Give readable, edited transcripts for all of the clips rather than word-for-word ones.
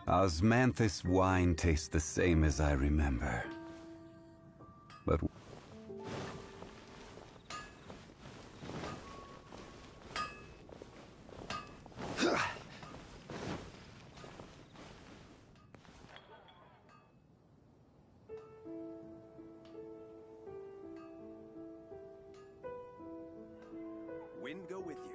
Osmanthus wine tastes the same as I remember. But... Wind go with you.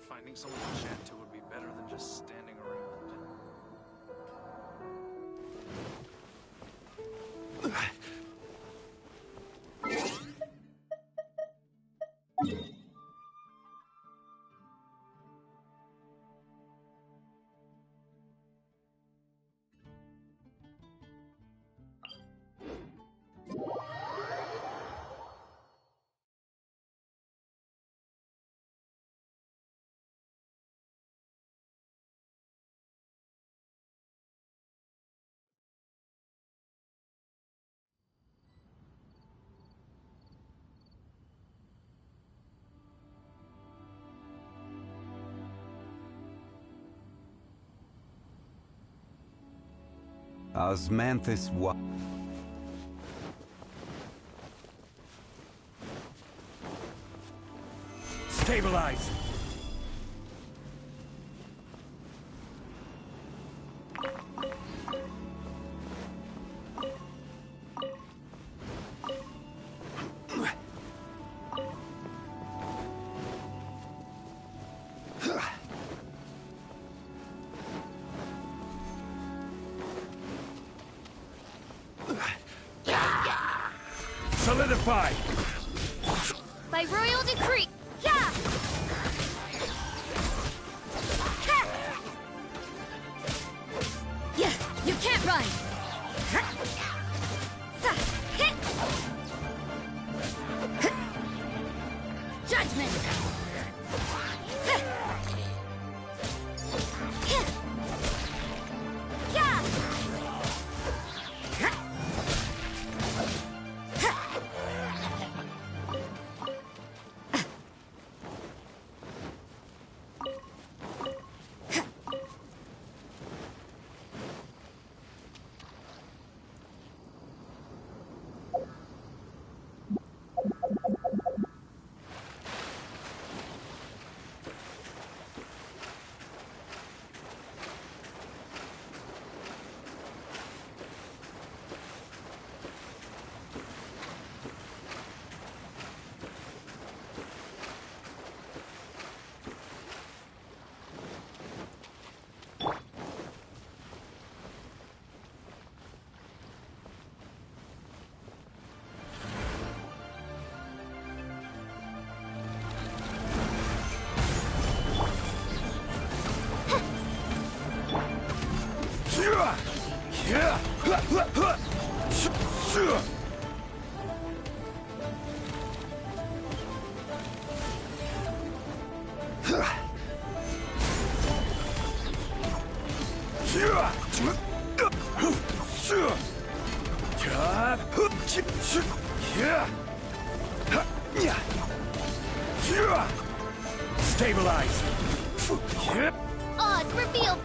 Finding someone to chat to would be better than just standing around. Osmanthus Stabilize! Solidify! By royal decree! Yeah! Yeah, you can't run! Judgment! Yeah! Stabilize! Odds revealed!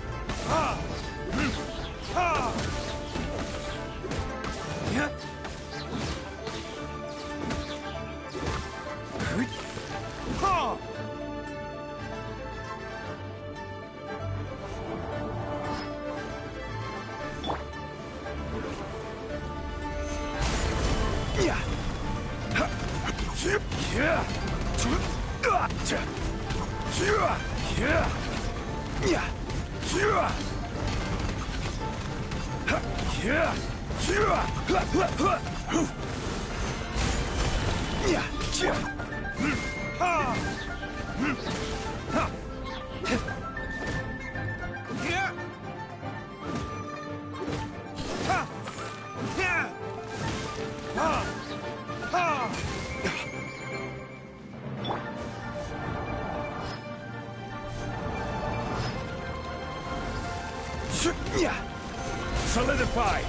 Solidify!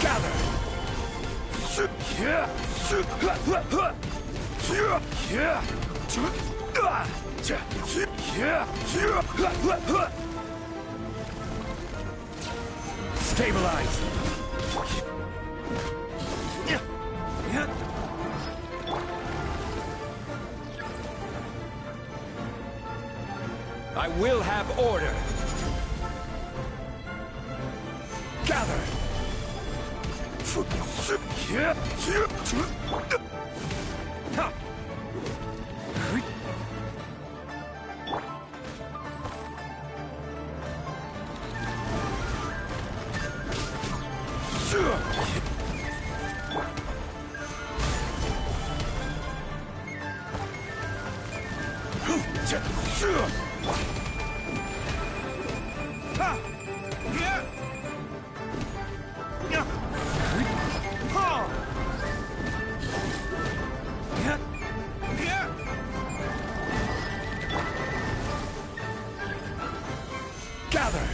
Gather! Stabilize! I will have order! Gather! Gather!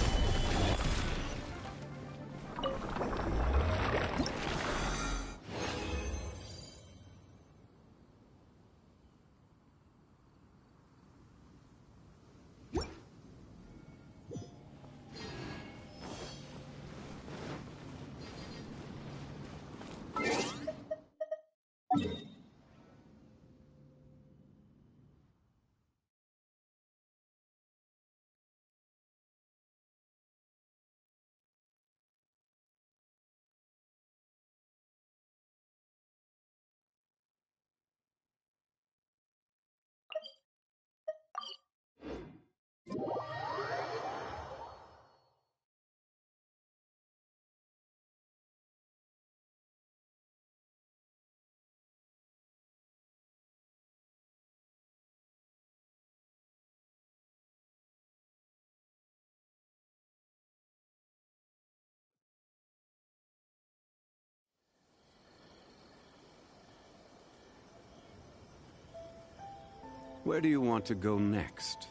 Where do you want to go next?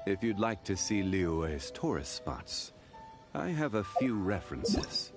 If you'd like to see Liyue's tourist spots, I have a few references.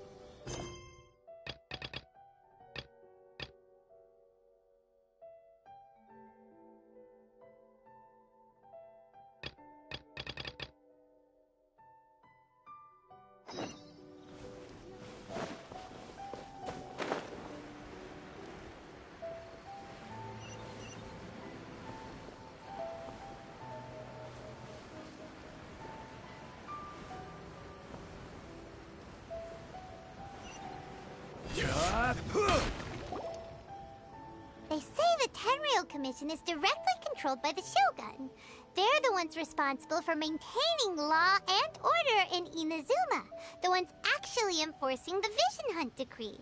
They say the Tenryou Commission is directly controlled by the Shogun. They're the ones responsible for maintaining law and order in Inazuma, the ones actually enforcing the Vision Hunt decree.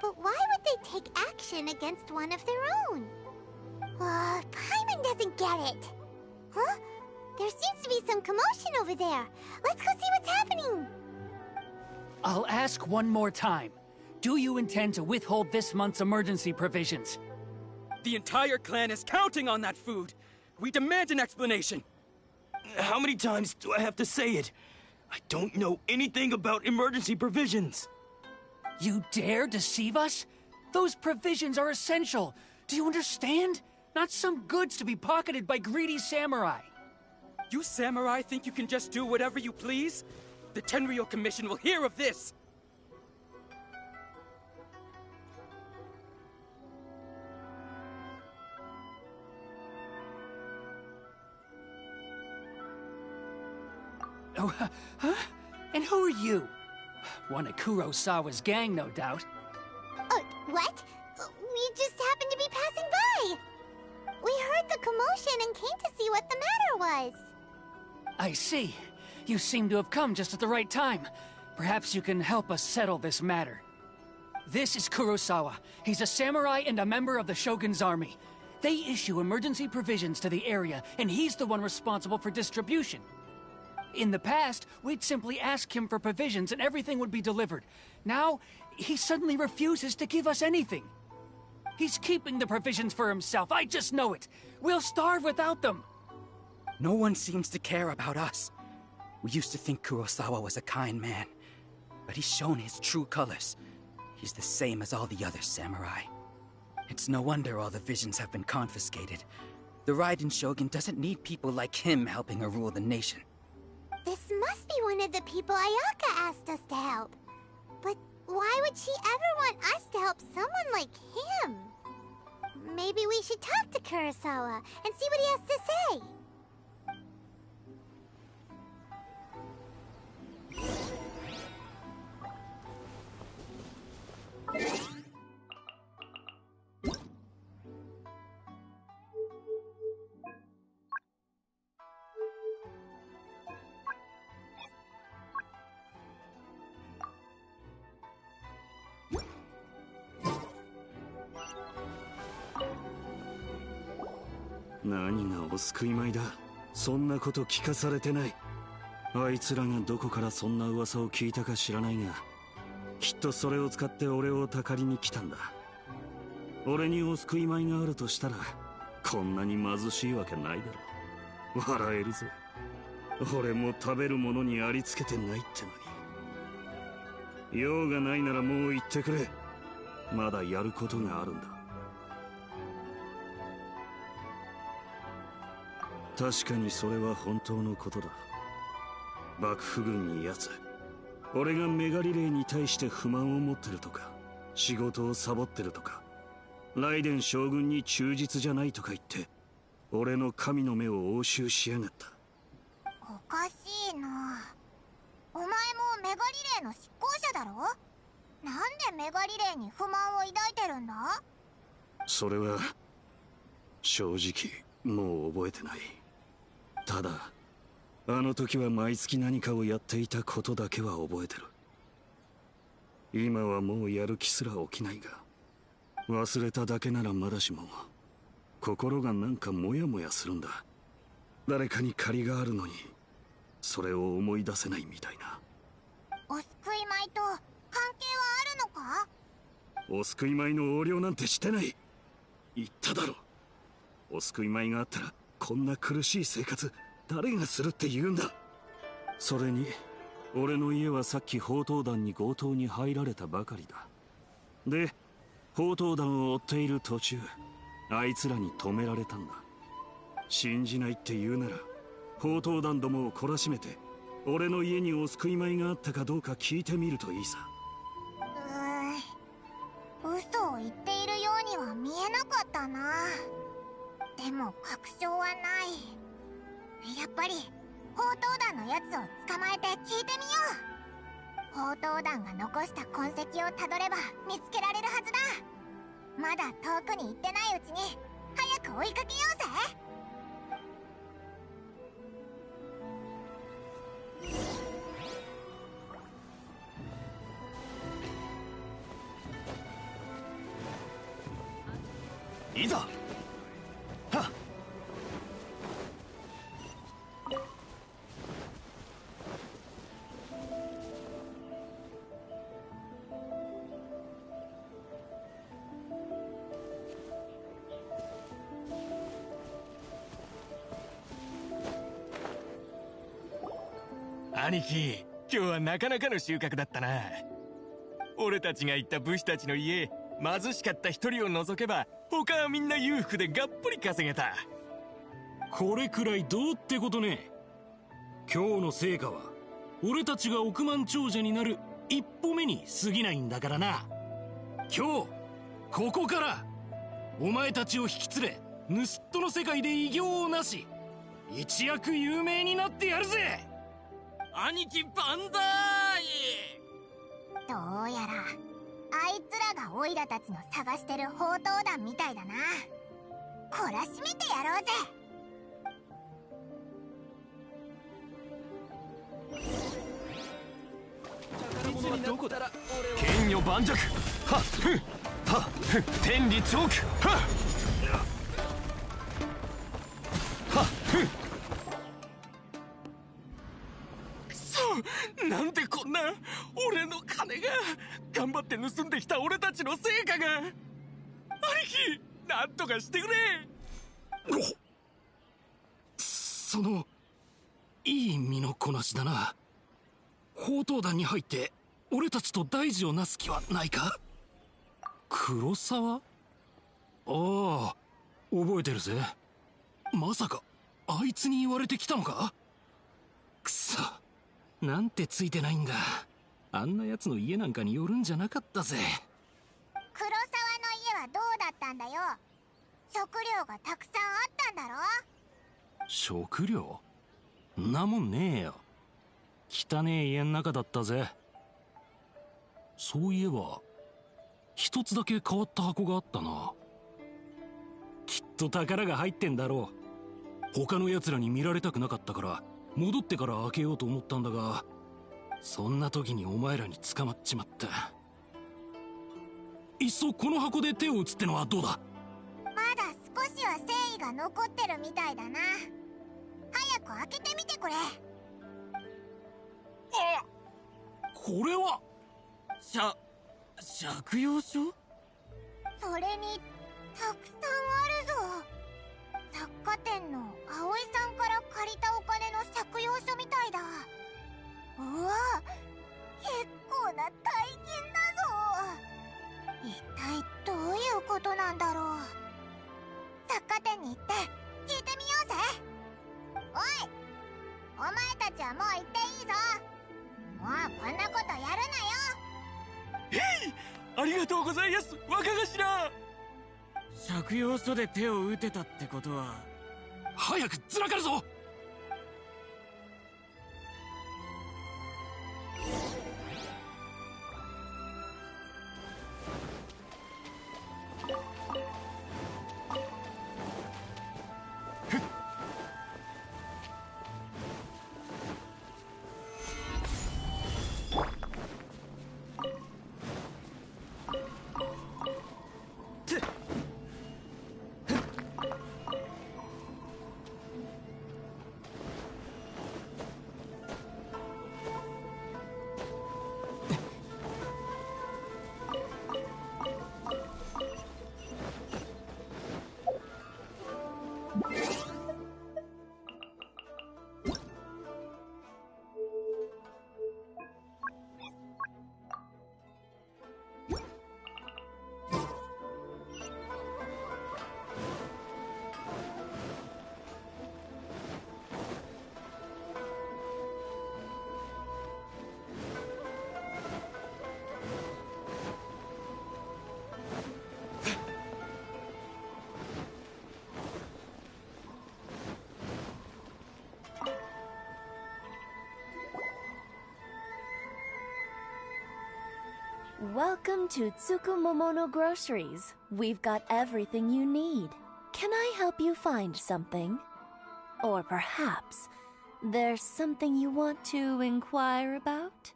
But why would they take action against one of their own? Paimon doesn't get it. Huh? There seems to be some commotion over there. Let's go see what's happening. I'll ask one more time. Do you intend to withhold this month's emergency provisions? The entire clan is counting on that food! We demand an explanation! How many times do I have to say it? I don't know anything about emergency provisions! You dare deceive us? Those provisions are essential! Do you understand? Not some goods to be pocketed by greedy samurai! You samurai think you can just do whatever you please? The Tenryou Commission will hear of this! Oh, huh? And who are you? One of Kurosawa's gang, no doubt. What? We just happened to be passing by. We heard the commotion and came to see what the matter was. I see. You seem to have come just at the right time. Perhaps you can help us settle this matter. This is Kurosawa. He's a samurai and a member of the Shogun's army. They issue emergency provisions to the area, and he's the one responsible for distribution. In the past, we'd simply ask him for provisions and everything would be delivered. Now, he suddenly refuses to give us anything. He's keeping the provisions for himself, I just know it. We'll starve without them. No one seems to care about us. We used to think Kurosawa was a kind man, but he's shown his true colors. He's the same as all the other samurai. It's no wonder all the visions have been confiscated. The Raiden Shogun doesn't need people like him helping her rule the nation. This must be one of the people Ayaka asked us to help. But why would she ever want us to help someone like him? Maybe we should talk to Kurosawa and see what he has to say.何がお救い米だ。そんなこと聞かされてない。あいつらがどこからそんな噂を聞いたか知らないが、きっとそれを使って俺をたかりに来たんだ。俺にお救い米があるとしたら、こんなに貧しいわけないだろ。笑えるぜ。俺も食べるものにありつけてないってのに。用がないならもう言ってくれ。まだやることがあるんだ。確かにそれは本当のことだ。幕府軍に奴、俺がメガリレーに対して不満を持ってるとか、仕事をサボってるとか、ライデン将軍に忠実じゃないとか言って俺の神の目を押収しやがった。おかしいな。お前もメガリレーの執行者だろ。なんでメガリレーに不満を抱いてるんだ。それは正直もう覚えてない。ただあの時は毎月何かをやっていたことだけは覚えてる。今はもうやる気すら起きないが、忘れただけならまだしも心がなんかモヤモヤするんだ。誰かに借りがあるのにそれを思い出せないみたいな。お救い米と関係はあるのか。お救い米の横領なんてしてない。言っただろ。お救い米があったらこんな苦しい生活誰がするって言うんだ。それに俺の家はさっき宝刀団に強盗に入られたばかりだ。で宝刀団を追っている途中あいつらに止められたんだ。信じないって言うなら宝刀団どもを懲らしめて俺の家にお救い米があったかどうか聞いてみるといいさ。嘘を言っているようには見えなかったな。でも確証はない。やっぱり宝刀団のやつを捕まえて聞いてみよう。宝刀団が残した痕跡をたどれば見つけられるはずだ。まだ遠くに行ってないうちに早く追いかけようぜ。いざ。はっ。兄貴、今日はなかなかの収穫だったな。俺たちが行った武士たちの家、貧しかった一人を除けば他はみんな裕福でがっぽり稼げた。これくらいどうってことね。今日の成果は俺たちが億万長者になる一歩目に過ぎないんだからな。今日ここからお前たちを引き連れ盗っ人の世界で偉業をなし一躍有名になってやるぜ。兄貴万歳。どうやらあいつらがオイラたちの探してる宝刀団みたいだな。懲らしめてやろうぜ。剣女盤石。はっふんはっふん天理チョーク。はっはっふん。くそ、なんでこんな俺の金が頑張って盗んできた俺たちの成果が。兄貴なんとかしてくれ。いい身のこなしだな。宝刀団に入って俺たちと大事をなす気はないか？黒沢？ああ、覚えてるぜ。まさかあいつに言われてきたのか？くそ、なんてついてないんだ。あんな奴の家なんかに寄るんじゃなかったぜ。黒沢の家はどうだったんだよ。食料がたくさんあったんだろ。食料？んなもんねえよ。汚え家の中だったぜ。そういえば一つだけ変わった箱があったな。きっと宝が入ってんだろう。他の奴らに見られたくなかったから戻ってから開けようと思ったんだが、そんな時にお前らに捕まっちまった。いっそこの箱で手を打つってのはどうだ？まだ少しは誠意が残ってるみたいだな。早く開けてみてくれ。あ、これは借用書？それにたくさんあるぞ。雑貨店の葵さんから借りたお金の借用書みたいだ。うわ、結構な大金だぞ。一体どういうことなんだろう。雑貨店に行って聞いてみようぜ。おい、お前たちはもう行っていいぞ。もうこんなことやるなよ。へい、ありがとうございます、若頭。借用書で手を打てたってことは。早くずらかるぞ。Welcome to Tsukumomono Groceries. We've got everything you need. Can I help you find something? Or perhaps there's something you want to inquire about?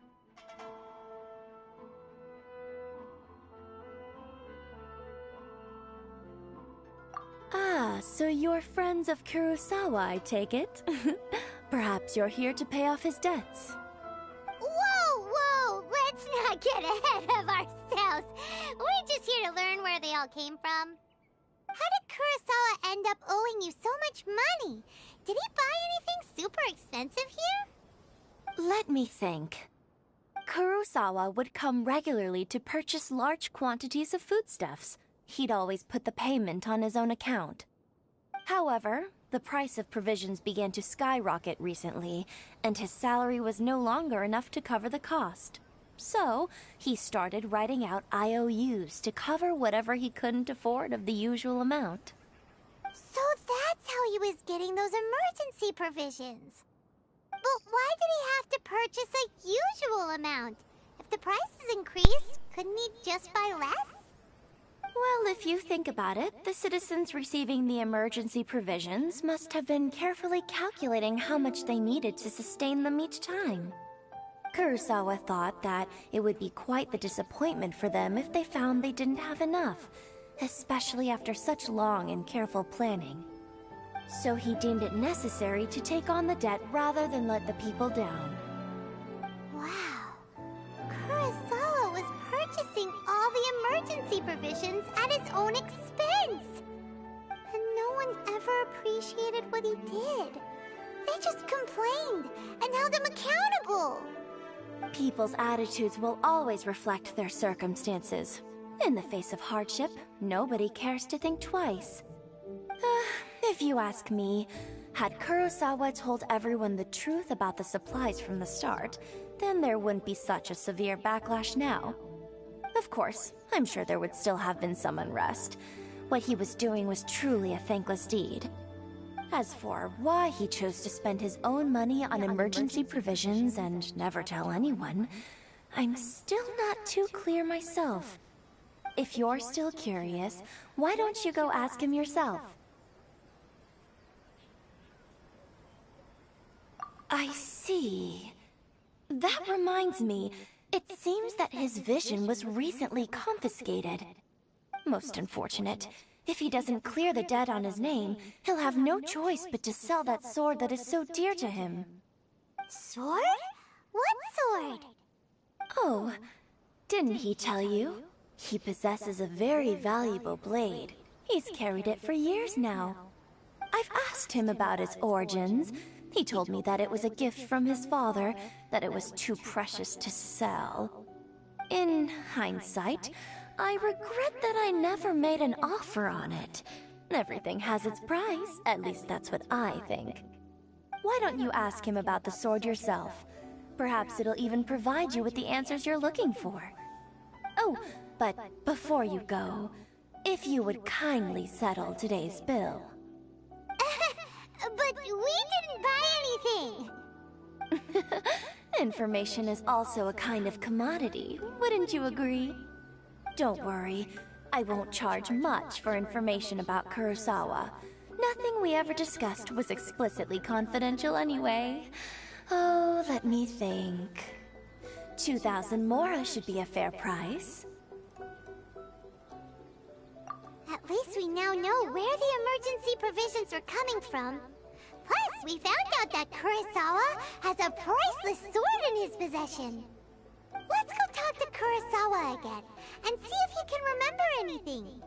Ah, so you're friends of Kurosawa, I take it? Perhaps you're here to pay off his debts. Whoa! Let's not get ahead of ourselves. We're just here to learn where they all came from. How did Kurosawa end up owing you so much money? Did he buy anything super expensive here? Let me think. Kurosawa would come regularly to purchase large quantities of foodstuffs. He'd always put the payment on his own account. However, the price of provisions began to skyrocket recently, and his salary was no longer enough to cover the cost. So, he started writing out IOUs to cover whatever he couldn't afford of the usual amount. So that's how he was getting those emergency provisions. But why did he have to purchase a usual amount? If the prices increased, couldn't he just buy less? Well, if you think about it, the citizens receiving the emergency provisions must have been carefully calculating how much they needed to sustain them each time. Kurosawa thought that it would be quite the disappointment for them if they found they didn't have enough, especially after such long and careful planning. So he deemed it necessary to take on the debt rather than let the people down. Wow. Kurosawa was purchasing all the emergency provisions at his own expense. And no one ever appreciated what he did. They just complained and held him accountable. People's attitudes will always reflect their circumstances. In the face of hardship, nobody cares to think twice. If you ask me, had Kurosawa told everyone the truth about the supplies from the start, then there wouldn't be such a severe backlash now. Of course, I'm sure there would still have been some unrest. What he was doing was truly a thankless deed. As for why he chose to spend his own money on emergency provisions and never tell anyone, I'm still not too clear myself. If you're still curious, why don't you go ask him yourself? I see. That reminds me, it seems that his vision was recently confiscated. Most unfortunate. If he doesn't clear the debt on his name, he'll have no choice but to sell that sword that is so dear to him. Sword? What sword? Oh, didn't he tell you? He possesses a very valuable blade. He's carried it for years now. I've asked him about its origins. He told me that it was a gift from his father, that it was too precious to sell. In hindsight, I regret that I never made an offer on it. Everything has its price, at least that's what I think. Why don't you ask him about the sword yourself? Perhaps it'll even provide you with the answers you're looking for. Oh, but before you go, if you would kindly settle today's bill. But we didn't buy anything! Information is also a kind of commodity, wouldn't you agree? Don't worry, I won't charge much for information about Kurosawa. Nothing we ever discussed was explicitly confidential anyway. Oh, let me think. 2,000 mora should be a fair price. At least we now know where the emergency provisions are coming from. Plus, we found out that Kurosawa has a priceless sword in his possession. Let's go talk to Kurosawa again, and see if he can remember anything.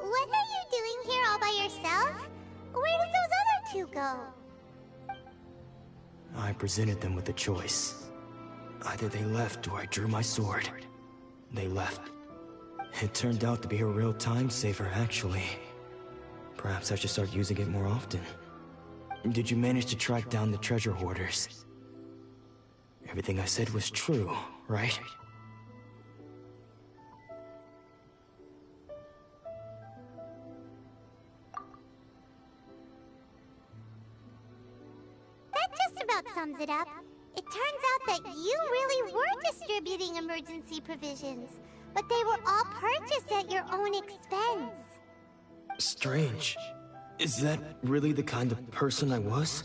What are you doing here all by yourself? Where did those other two go? I presented them with a choice. Either they left or I drew my sword. They left. It turned out to be a real time saver, actually. Perhaps I should start using it more often. Did you manage to track down the treasure hoarders? Everything I said was true, right? That just about sums it up. It turns out that you really were distributing emergency provisions, but they were all purchased at your own expense. Strange. Is that really the kind of person I was?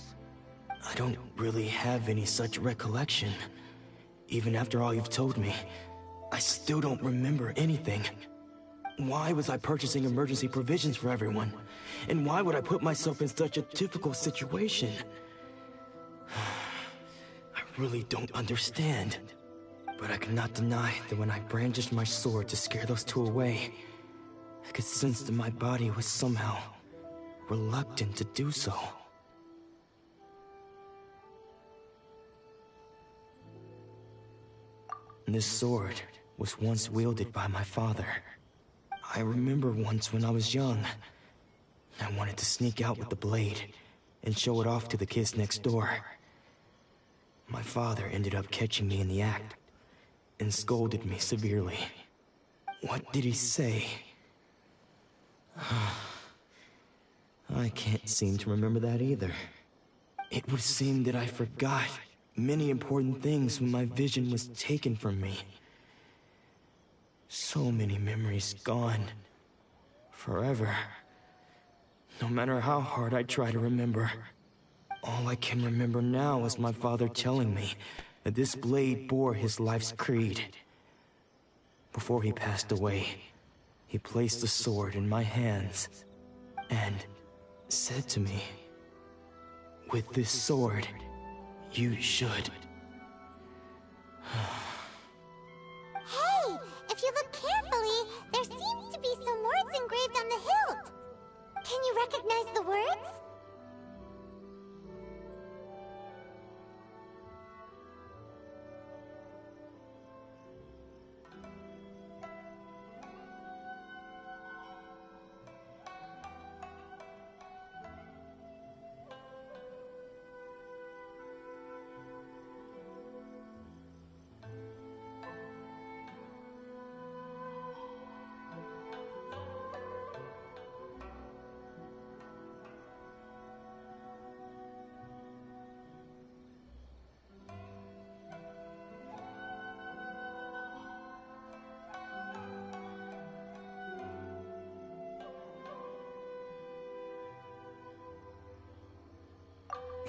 I don't really have any such recollection. Even after all you've told me, I still don't remember anything. Why was I purchasing emergency provisions for everyone? And why would I put myself in such a difficult situation? I really don't understand. But I cannot deny that when I brandished my sword to scare those two away, I could sense that my body was somehow reluctant to do so. This sword was once wielded by my father. I remember once when I was young, I wanted to sneak out with the blade and show it off to the kids next door. My father ended up catching me in the act and scolded me severely. What did he say? I can't seem to remember that either. It would seem that I forgot many important things when my vision was taken from me. So many memories gone. Forever. No matter how hard I try to remember, all I can remember now is my father telling me that this blade bore his life's creed. Before he passed away, he placed the sword in my hands and said to me, "With this sword, you should." Hey, if you look carefully, there seems to be some words engraved on the hilt. Can you recognize the words?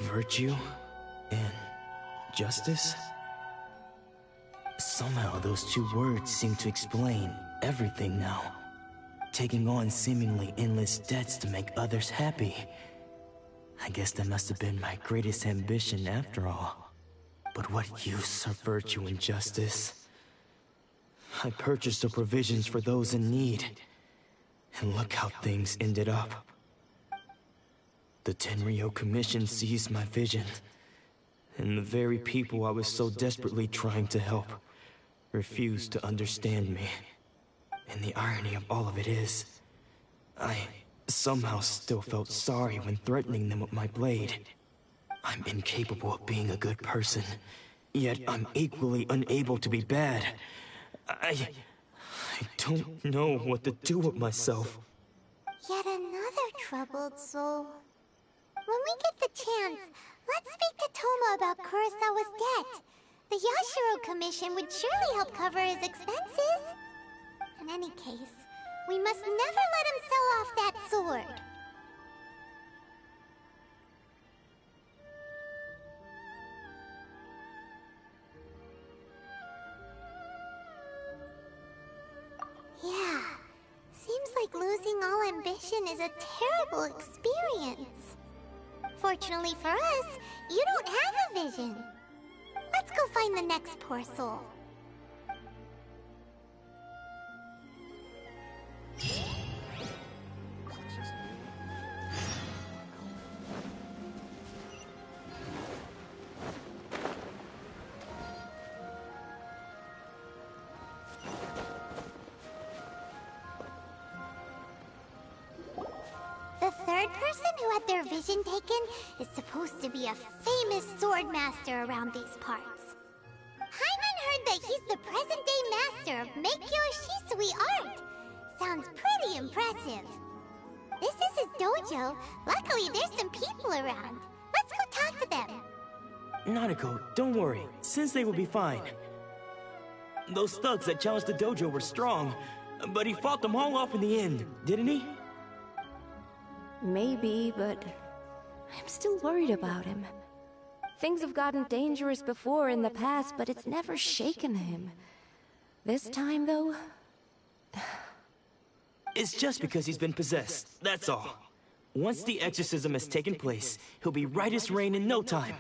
Virtue and justice? Somehow those two words seem to explain everything now. Taking on seemingly endless debts to make others happy. I guess that must have been my greatest ambition after all. But what use are virtue and justice? I purchased the provisions for those in need. And look how things ended up. The Tenryou Commission seized my vision, and the very people I was so desperately trying to help refused to understand me. And the irony of all of it is, I somehow still felt sorry when threatening them with my blade. I'm incapable of being a good person, yet I'm equally unable to be bad. I don't know what to do with myself. Yet another troubled soul. When we get the chance, let's speak to Toma about Kurosawa's debt. The Yashiro Commission would surely help cover his expenses. In any case, we must never let him sell off that sword. Yeah, seems like losing all ambition is a terrible experience. Fortunately for us, you don't have a vision. Let's go find the next poor soul. The third person who had their vision taken is supposed to be a famous sword master around these parts. Hyman heard that he's the present-day master of Meikyo Shisui art. Sounds pretty impressive. This is his dojo. Luckily, there's some people around. Let's go talk to them. Nanako, don't worry. Sensei will be fine. Those thugs that challenged the dojo were strong, but he fought them all off in the end, didn't he? Maybe, but I'm still worried about him. Things have gotten dangerous before in the past, but it's never shaken him. This time, though... It's just because he's been possessed, that's all. Once the exorcism has taken place, he'll be right as rain in no time.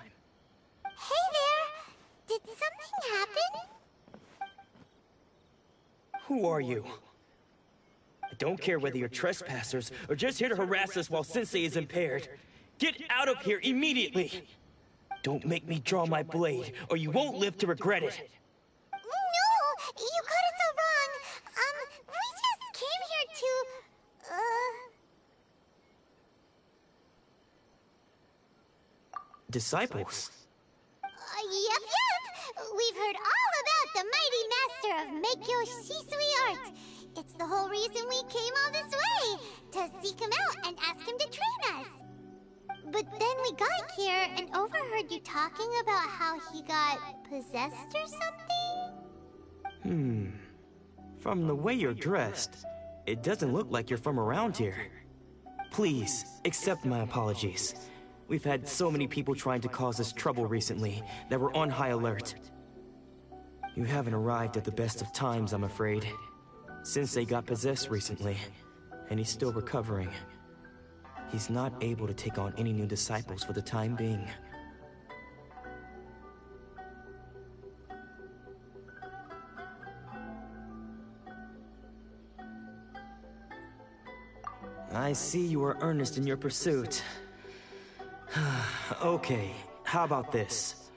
Hey there! Did something happen? Who are you? I don't care whether you're trespassers or just here to harass us while Sensei is impaired. Get out of here immediately! Don't make me draw my blade, or you won't live to regret it. No! You got it so wrong! We just came here to... Disciples? Yep! We've heard all about the mighty master of Meikyo Shisui art. It's the whole reason we came all this way, to seek him out and ask him to train us. But then we got here and overheard you talking about how he got possessed or something? From the way you're dressed, it doesn't look like you're from around here. Please, accept my apologies. We've had so many people trying to cause us trouble recently that we're on high alert. You haven't arrived at the best of times, I'm afraid. Sensei got possessed recently, and he's still recovering. He's not able to take on any new disciples for the time being. I see you are earnest in your pursuit. Okay, how about this?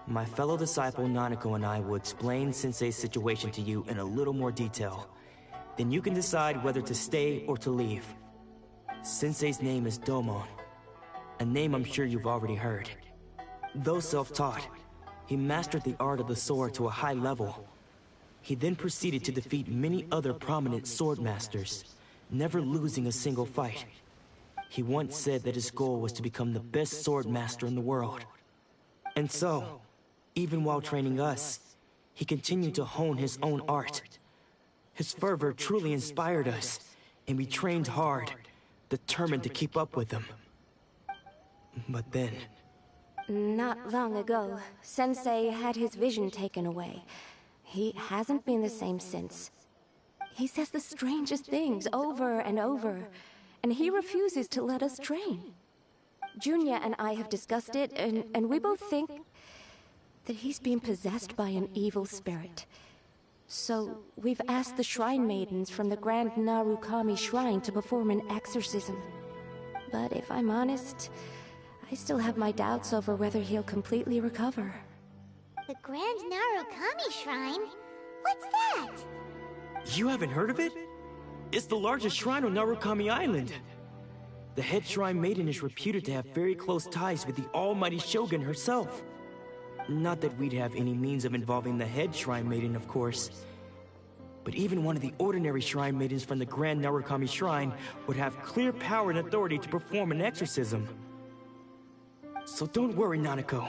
My fellow disciple Nanako and I will explain Sensei's situation to you in a little more detail. Then you can decide whether to stay or to leave. Sensei's name is Domon, a name I'm sure you've already heard. Though self-taught, he mastered the art of the sword to a high level. He then proceeded to defeat many other prominent sword masters, never losing a single fight. He once said that his goal was to become the best sword master in the world. And so, even while training us, he continued to hone his own art. His fervor truly inspired us, and we trained hard, determined to keep up with him. But then... Not long ago, Sensei had his vision taken away. He hasn't been the same since. He says the strangest things over and over, and he refuses to let us train. Junya and I have discussed it, and we both think that he's been possessed by an evil spirit. So, we've asked the Shrine Maidens from the Grand Narukami Shrine to perform an exorcism. But if I'm honest, I still have my doubts over whether he'll completely recover. The Grand Narukami Shrine? What's that? You haven't heard of it? It's the largest shrine on Narukami Island. The head shrine maiden is reputed to have very close ties with the almighty Shogun herself. Not that we'd have any means of involving the head shrine maiden, of course. But even one of the ordinary shrine maidens from the Grand Narukami Shrine would have clear power and authority to perform an exorcism. So don't worry, Nanako.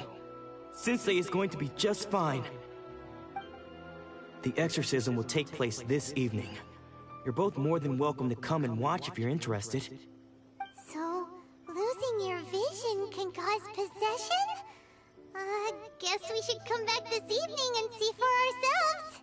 Sensei is going to be just fine. The exorcism will take place this evening. You're both more than welcome to come and watch if you're interested. So, losing your vision can cause possession? Guess we should come back this evening and see for ourselves.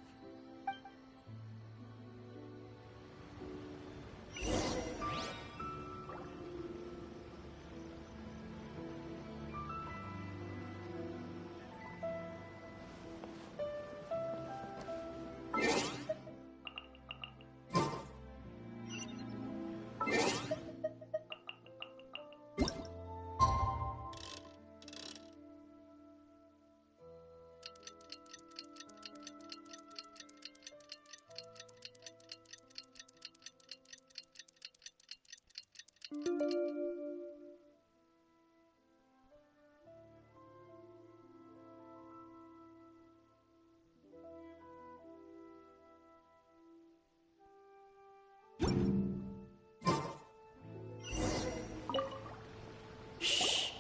Shh.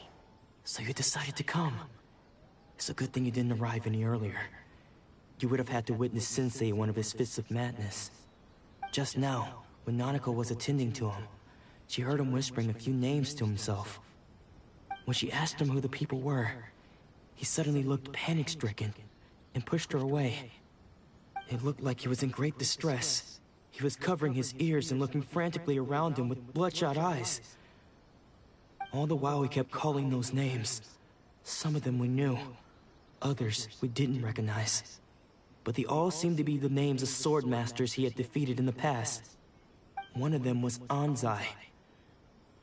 So you decided to come. It's a good thing you didn't arrive any earlier. You would have had to witness Sensei in one of his fits of madness. Just now, when Nanako was attending to him, she heard him whispering a few names to himself. When she asked him who the people were, he suddenly looked panic-stricken and pushed her away. It looked like he was in great distress. He was covering his ears and looking frantically around him with bloodshot eyes. All the while he kept calling those names. Some of them we knew, others we didn't recognize. But they all seemed to be the names of sword masters he had defeated in the past. One of them was Anzai.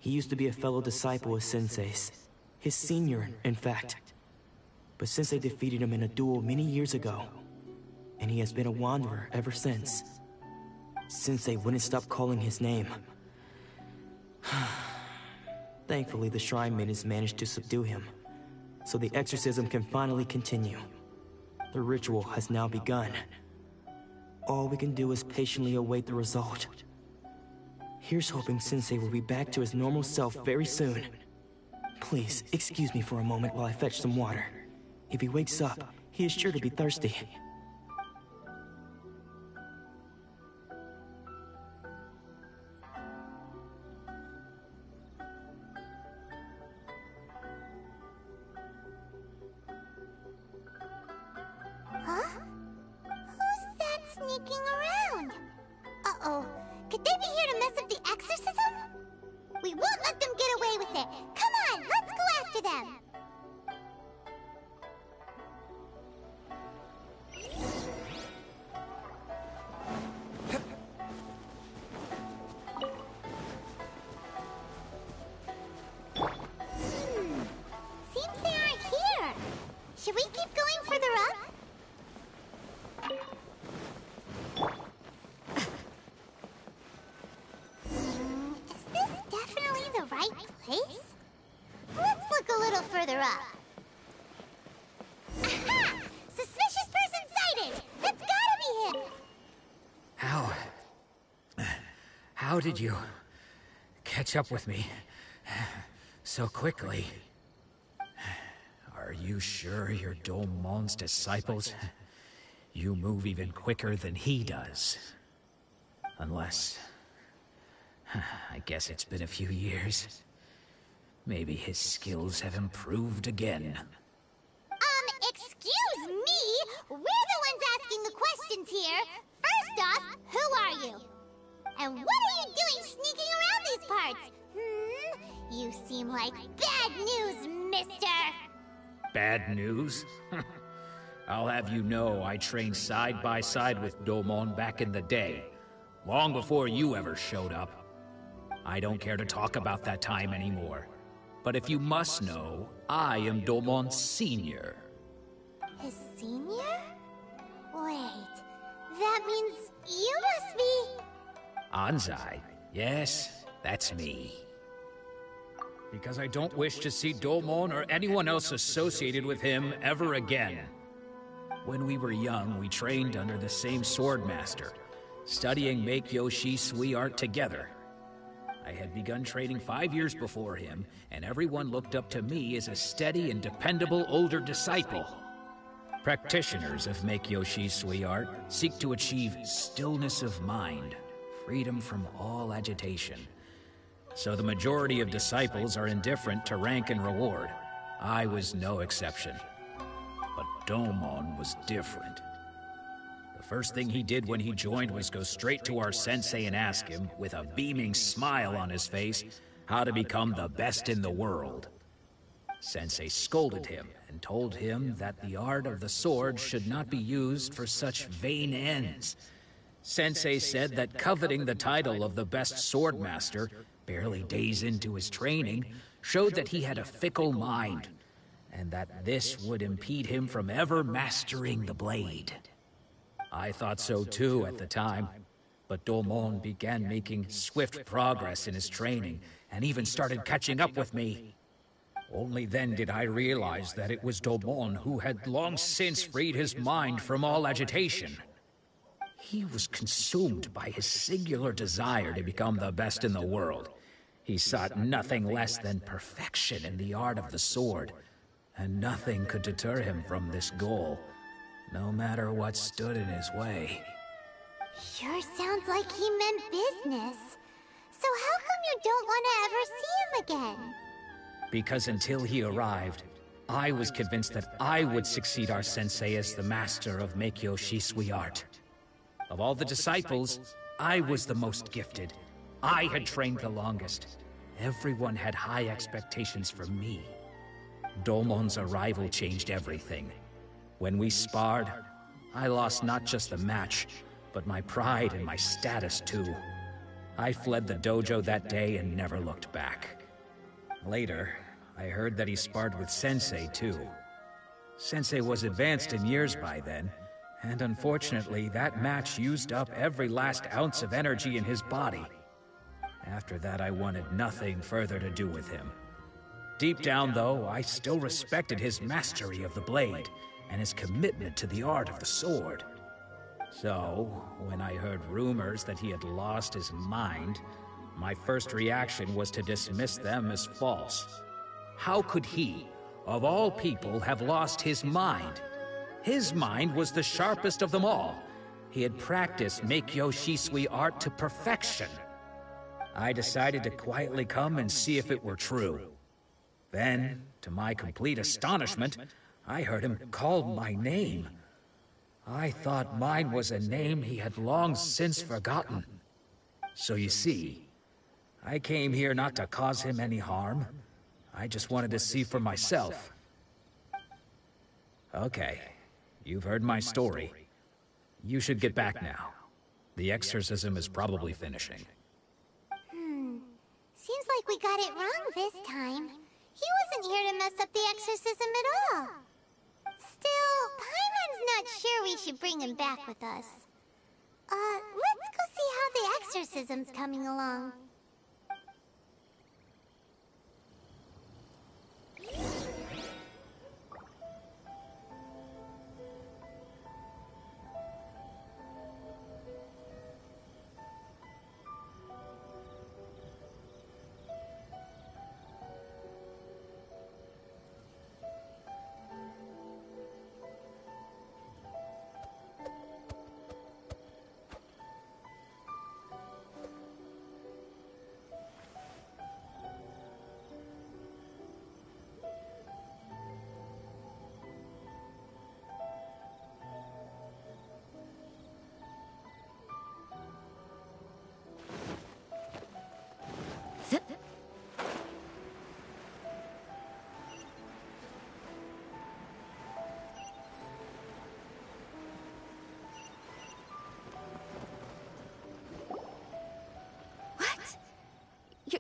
He used to be a fellow disciple of Sensei's. His senior, in fact. But Sensei defeated him in a duel many years ago, and he has been a wanderer ever since. Sensei wouldn't stop calling his name. Thankfully, the Shrine Maidens managed to subdue him, so the exorcism can finally continue. The ritual has now begun. All we can do is patiently await the result. Here's hoping Sensei will be back to his normal self very soon. Please, excuse me for a moment while I fetch some water. If he wakes up, he is sure to be thirsty. Could they be here to mess up the exorcism? We won't let them get away with it. Come on, let's go after them. Seems they aren't here. Should we keep going further up? Is this definitely the right place? Let's look a little further up. Aha! Suspicious person sighted! That's gotta be him! How did you catch up with me so quickly? Are you sure you're Domon's disciples? You move even quicker than he does. Unless... I guess it's been a few years. Maybe his skills have improved again. Excuse me? We're the ones asking the questions here. First off, who are you? And what are you doing sneaking around these parts? You seem like bad news, mister! Bad news? I'll have you know I trained side by side with Domon back in the day, long before you ever showed up. I don't care to talk about that time anymore. But if you must know, I am Domon's senior. His senior? Wait, that means you must be... Anzai, yes, that's me. Because I don't wish to see Domon or anyone else associated with him ever again. When we were young, we trained under the same swordmaster, studying Make-Yoshi Sui art together. I had begun training 5 years before him, and everyone looked up to me as a steady and dependable older disciple. Practitioners of Make-Yoshi Sui art seek to achieve stillness of mind, freedom from all agitation. So the majority of disciples are indifferent to rank and reward. I was no exception. But Domon was different. The first thing he did when he joined was go straight to our sensei and ask him, with a beaming smile on his face, how to become the best in the world. Sensei scolded him and told him that the art of the sword should not be used for such vain ends. Sensei said that coveting the title of the best swordmaster, barely days into his training, showed that he had a fickle mind, and that this would impede him from ever mastering the blade. I thought so too at the time, but Domon began making swift progress in his training, and even started catching up with me. Only then did I realize that it was Domon who had long since freed his mind from all agitation. He was consumed by his singular desire to become the best in the world. He sought nothing less than perfection in the art of the sword, and nothing could deter him from this goal, no matter what stood in his way. Sure sounds like he meant business. So how come you don't want to ever see him again? Because until he arrived, I was convinced that I would succeed our sensei as the master of Make-Yoshi Sui art. Of all the disciples, I was the most gifted. I had trained the longest. Everyone had high expectations for me. Domon's arrival changed everything. When we sparred, I lost not just the match, but my pride and my status too. I fled the dojo that day and never looked back. Later, I heard that he sparred with Sensei too. Sensei was advanced in years by then, and unfortunately that match used up every last ounce of energy in his body. After that, I wanted nothing further to do with him. Deep down, though, I still respected his mastery of the blade and his commitment to the art of the sword. So, when I heard rumors that he had lost his mind, my first reaction was to dismiss them as false. How could he, of all people, have lost his mind? His mind was the sharpest of them all. He had practiced Make-Yoshi Sui art to perfection. I decided to quietly come and see if it were true. Then, to my complete astonishment, I heard him call my name. I thought mine was a name he had long since forgotten. So you see, I came here not to cause him any harm. I just wanted to see for myself. Okay, you've heard my story. You should get back now. The exorcism is probably finishing. Seems like we got it wrong this time. He wasn't here to mess up the exorcism at all. Still, Paimon's not sure we should bring him back with us. Let's go see how the exorcism's coming along.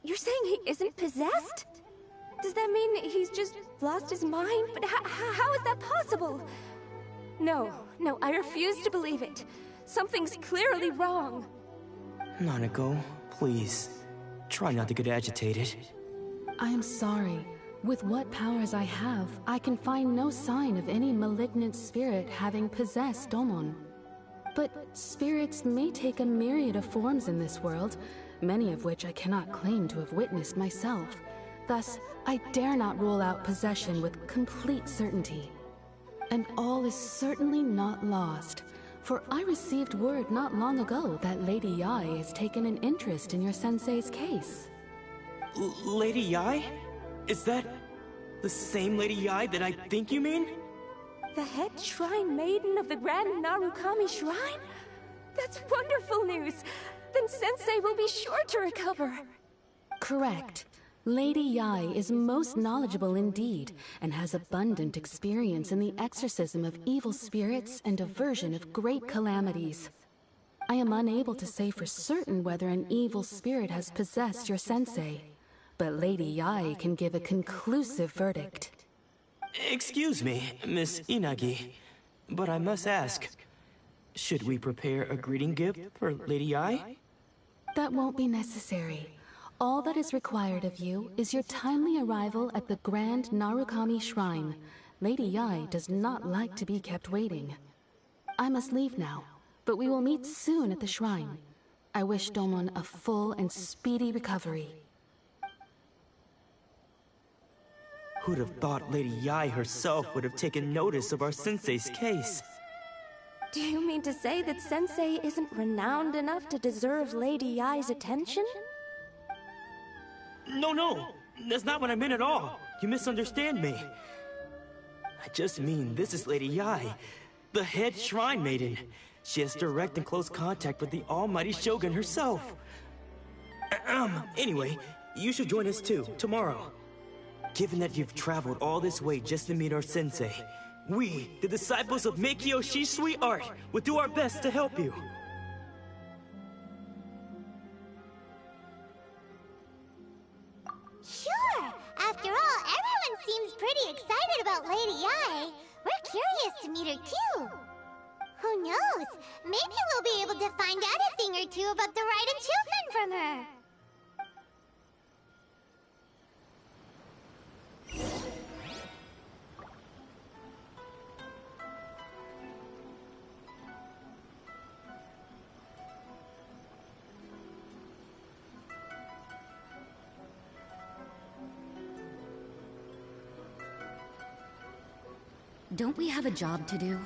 You're saying he isn't possessed? Does that mean he's just lost his mind? But how is that possible? No, I refuse to believe it. Something's clearly wrong. Nanako, please. Try not to get agitated. I am sorry. With what powers I have, I can find no sign of any malignant spirit having possessed Domon. But spirits may take a myriad of forms in this world, many of which I cannot claim to have witnessed myself. Thus, I dare not rule out possession with complete certainty. And all is certainly not lost, for I received word not long ago that Lady Yae has taken an interest in your sensei's case. Lady Yae? Is that the same Lady Yae that I think you mean? The head shrine maiden of the Grand Narukami Shrine? That's wonderful news! Then Sensei will be sure to recover. Correct. Lady Yae is most knowledgeable indeed, and has abundant experience in the exorcism of evil spirits and aversion of great calamities. I am unable to say for certain whether an evil spirit has possessed your sensei, but Lady Yae can give a conclusive verdict. Excuse me, Miss Inagi, but I must ask, should we prepare a greeting gift for Lady Yae? That won't be necessary. All that is required of you is your timely arrival at the Grand Narukami Shrine. Lady Yae does not like to be kept waiting. I must leave now, but we will meet soon at the shrine. I wish Domon a full and speedy recovery. Who'd have thought Lady Yae herself would have taken notice of our sensei's case? Do you mean to say that Sensei isn't renowned enough to deserve Lady Yae's attention? No, that's not what I meant at all. You misunderstand me. I just mean this is Lady Yae, the head shrine maiden. She has direct and close contact with the almighty Shogun herself. Anyway, you should join us too, tomorrow. Given that you've traveled all this way just to meet our sensei, we, the disciples of Meikyo Shisui Art, will do our best to help you. Sure! After all, everyone seems pretty excited about Lady Yae. We're curious to meet her too. Who knows? Maybe we'll be able to find out a thing or two about the right achievement from her. Don't we have a job to do?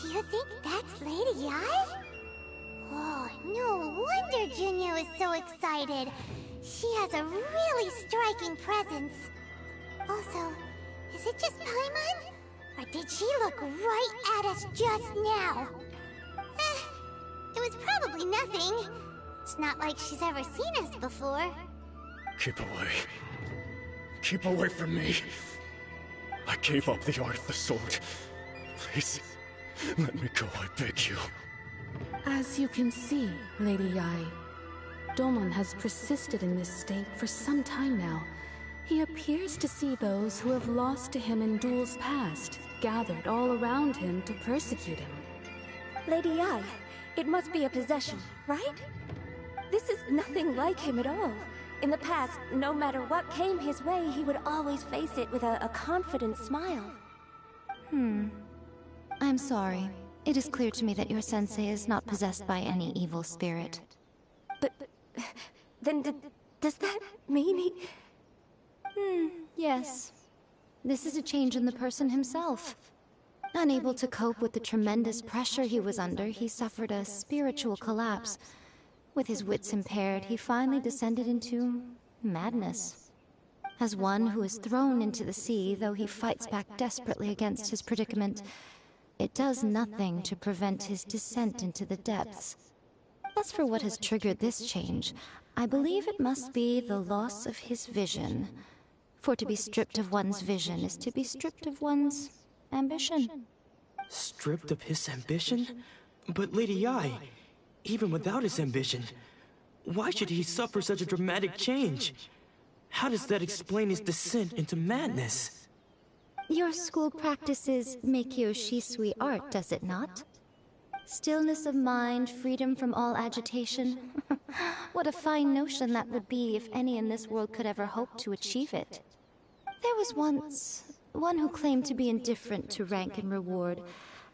You think that's Lady Ai? Oh, no wonder Junyo is so excited. She has a really striking presence. Also, is it just Paimon? Or did she look right at us just now? It was probably nothing. It's not like she's ever seen us before. Keep away. Keep away from me. I gave up the art of the sword. Please, let me go, I beg you. As you can see, Lady Ai, Domon has persisted in this state for some time now. He appears to see those who have lost to him in duels past, gathered all around him to persecute him. Lady Ai, it must be a possession, right? This is nothing like him at all. In the past, no matter what came his way, he would always face it with a confident smile. I'm sorry. It is clear to me that your sensei is not possessed by any evil spirit. But then does that mean he... Yes. This is a change in the person himself. Unable to cope with the tremendous pressure he was under, he suffered a spiritual collapse. With his wits impaired, he finally descended into madness. As one who is thrown into the sea, though he fights back desperately against his predicament, it does nothing to prevent his descent into the depths. As for what has triggered this change, I believe it must be the loss of his vision. For to be stripped of one's vision is to be stripped of one's ambition. Stripped of his ambition? But Lady Ai, even without his ambition, why should he suffer such a dramatic change? How does that explain his descent into madness? Your school practices Meikyo Shisui art, does it not? Stillness of mind, freedom from all agitation. What a fine notion that would be if any in this world could ever hope to achieve it. There was once one who claimed to be indifferent to rank and reward,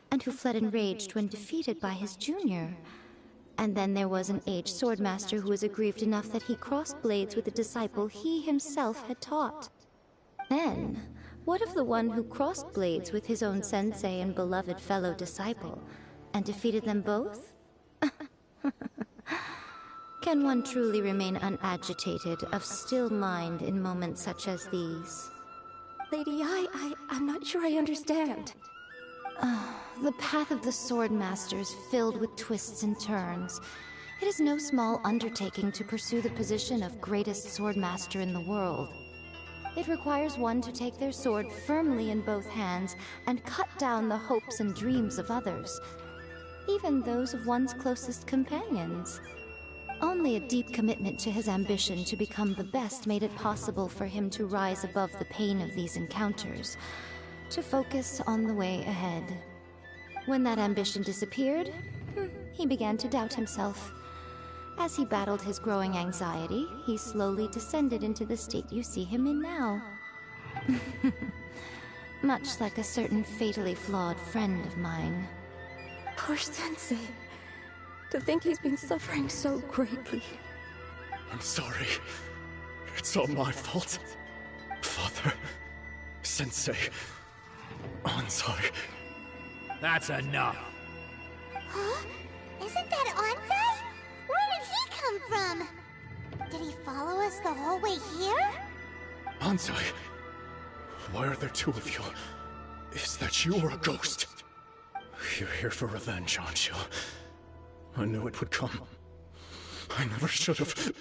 and who fled enraged when defeated by his junior. And then there was an aged swordmaster who was aggrieved enough that he crossed blades with a disciple he himself had taught. Then, what of the one who crossed blades with his own sensei and beloved fellow disciple, and defeated them both? Can one truly remain unagitated, of still mind in moments such as these? Lady Ai, I'm not sure I understand. The path of the Swordmaster is filled with twists and turns. It is no small undertaking to pursue the position of greatest Swordmaster in the world. It requires one to take their sword firmly in both hands and cut down the hopes and dreams of others, even those of one's closest companions. Only a deep commitment to his ambition to become the best made it possible for him to rise above the pain of these encounters, to focus on the way ahead. When that ambition disappeared, he began to doubt himself. As he battled his growing anxiety, he slowly descended into the state you see him in now. Much like a certain fatally flawed friend of mine. Poor Sensei. To think he's been suffering so greatly. I'm sorry. It's all my fault. Father, Sensei, Ansai. That's enough. Huh? Isn't that Ansai? Where did he come from? Did he follow us the whole way here? Ansai, why are there two of you? Is that you or a ghost? You're here for revenge, aren't you? I knew it would come. I never should have.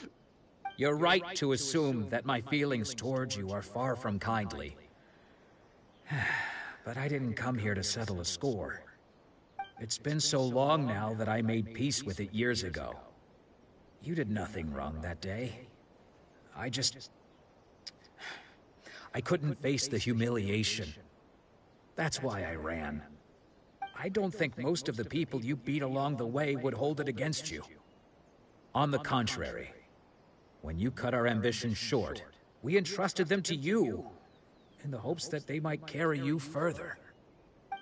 You're right to assume that my feelings towards you are far from kindly. But I didn't come here to settle a score. It's been so long now that I made peace with it years ago. You did nothing wrong that day. I couldn't face the humiliation. That's why I ran. I don't think most of the people you beat along the way would hold it against you. On the contrary, when you cut our ambitions short, we entrusted them to you, in the hopes that they might carry you further.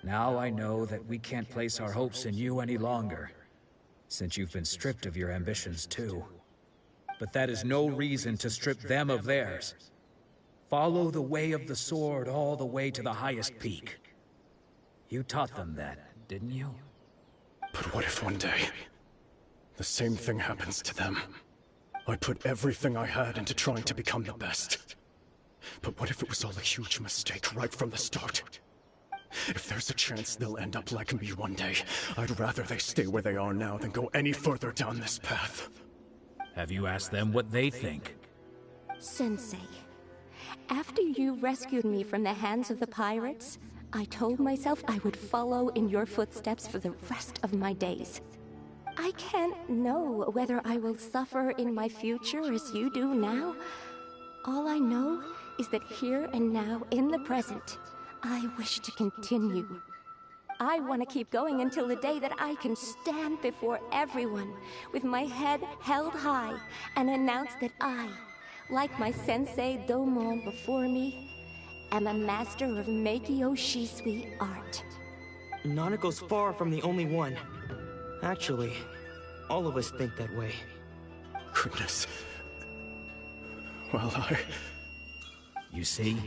Now I know that we can't place our hopes in you any longer, since you've been stripped of your ambitions too. But that is no reason to strip them of theirs. Follow the way of the sword all the way to the highest peak. You taught them that, didn't you? But what if one day, the same thing happens to them? I put everything I had into trying to become the best. But what if it was all a huge mistake right from the start? If there's a chance they'll end up like me one day, I'd rather they stay where they are now than go any further down this path. Have you asked them what they think? Sensei, after you rescued me from the hands of the pirates, I told myself I would follow in your footsteps for the rest of my days. I can't know whether I will suffer in my future as you do now. All I know is that here and now, in the present, I wish to continue. I want to keep going until the day that I can stand before everyone with my head held high and announce that I, like my sensei Domon before me, am a master of Meikyo Shisui art. Nanako's far from the only one. Actually, all of us think that way. Goodness. Well, You see?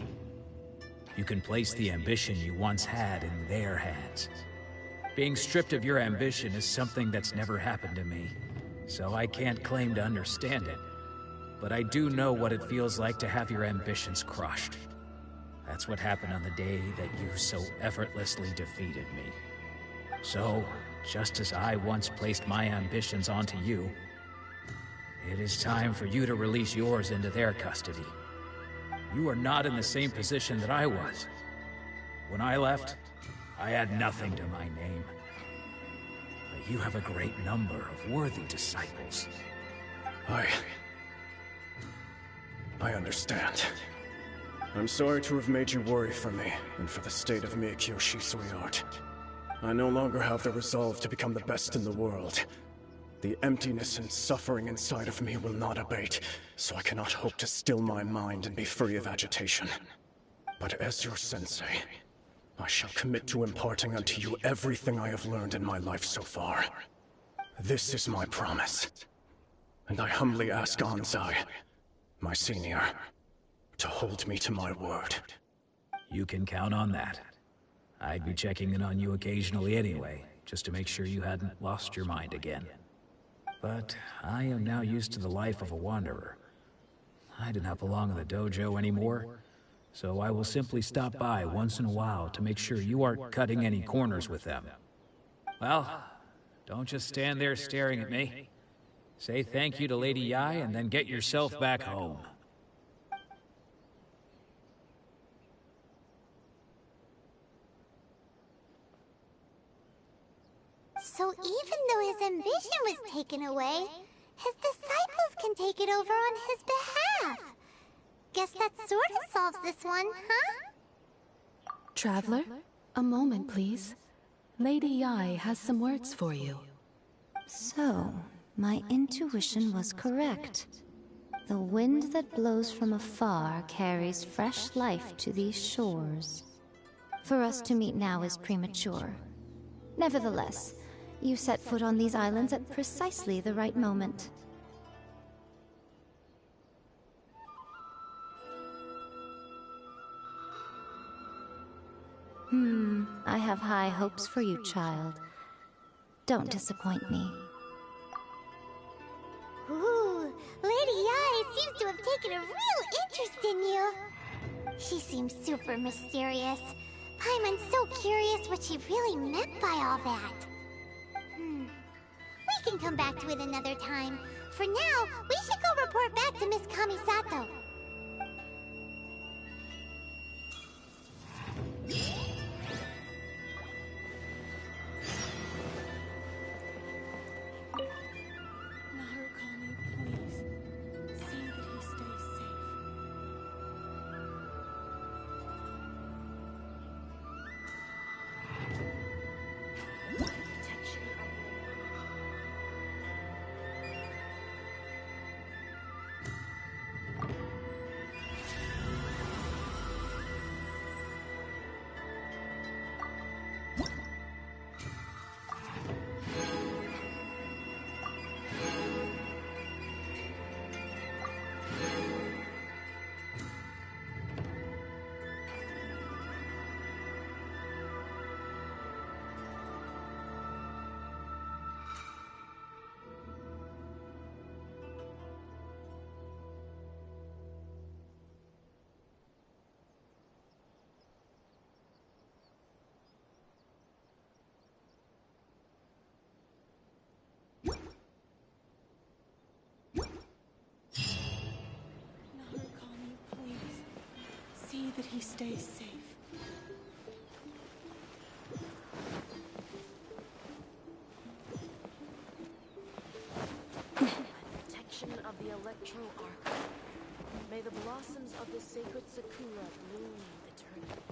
You can place the ambition you once had in their hands. Being stripped of your ambition is something that's never happened to me, so I can't claim to understand it. But I do know what it feels like to have your ambitions crushed. That's what happened on the day that you so effortlessly defeated me. So, just as I once placed my ambitions onto you, it is time for you to release yours into their custody. You are not in the same position that I was. When I left, I had nothing to my name. But you have a great number of worthy disciples. I understand. I'm sorry to have made you worry for me, and for the state of Meikyo Shisui art. I no longer have the resolve to become the best in the world. The emptiness and suffering inside of me will not abate, so I cannot hope to still my mind and be free of agitation. But as your sensei, I shall commit to imparting unto you everything I have learned in my life so far. This is my promise. And I humbly ask Anzai, my senior, to hold me to my word. You can count on that. I'd be checking in on you occasionally anyway, just to make sure you hadn't lost your mind again. But I am now used to the life of a wanderer. I do not belong in the dojo anymore, so I will simply stop by once in a while to make sure you aren't cutting any corners with them. Well, don't just stand there staring at me. Say thank you to Lady Yai and then get yourself back home. So even though his ambition was taken away, his disciples can take it over on his behalf. Guess that sort of solves this one, huh? Traveler, a moment, please. Lady Yai has some words for you. So, my intuition was correct. The wind that blows from afar carries fresh life to these shores. For us to meet now is premature. Nevertheless, you set foot on these islands at precisely the right moment. I have high hopes for you, child. Don't disappoint me. Ooh, Lady Yai seems to have taken a real interest in you. She seems super mysterious. I'm so curious what she really meant by all that. We can come back to it another time. For now, we should go report back to Miss Kamisato. that he stays safe. Protection of the Electro Arc. May the blossoms of the sacred Sakura bloom eternally.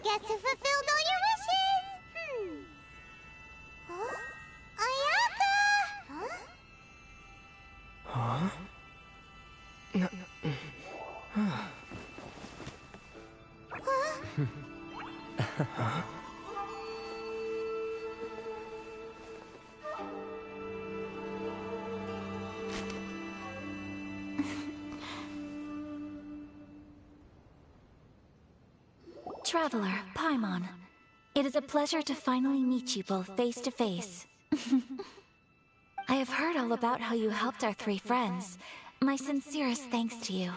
Guess who fulfilled all your wishes? Huh? Ayaka! Huh? Huh? Traveler, Paimon. It is a pleasure to finally meet you both face to face. I have heard all about how you helped our three friends. My sincerest thanks to you.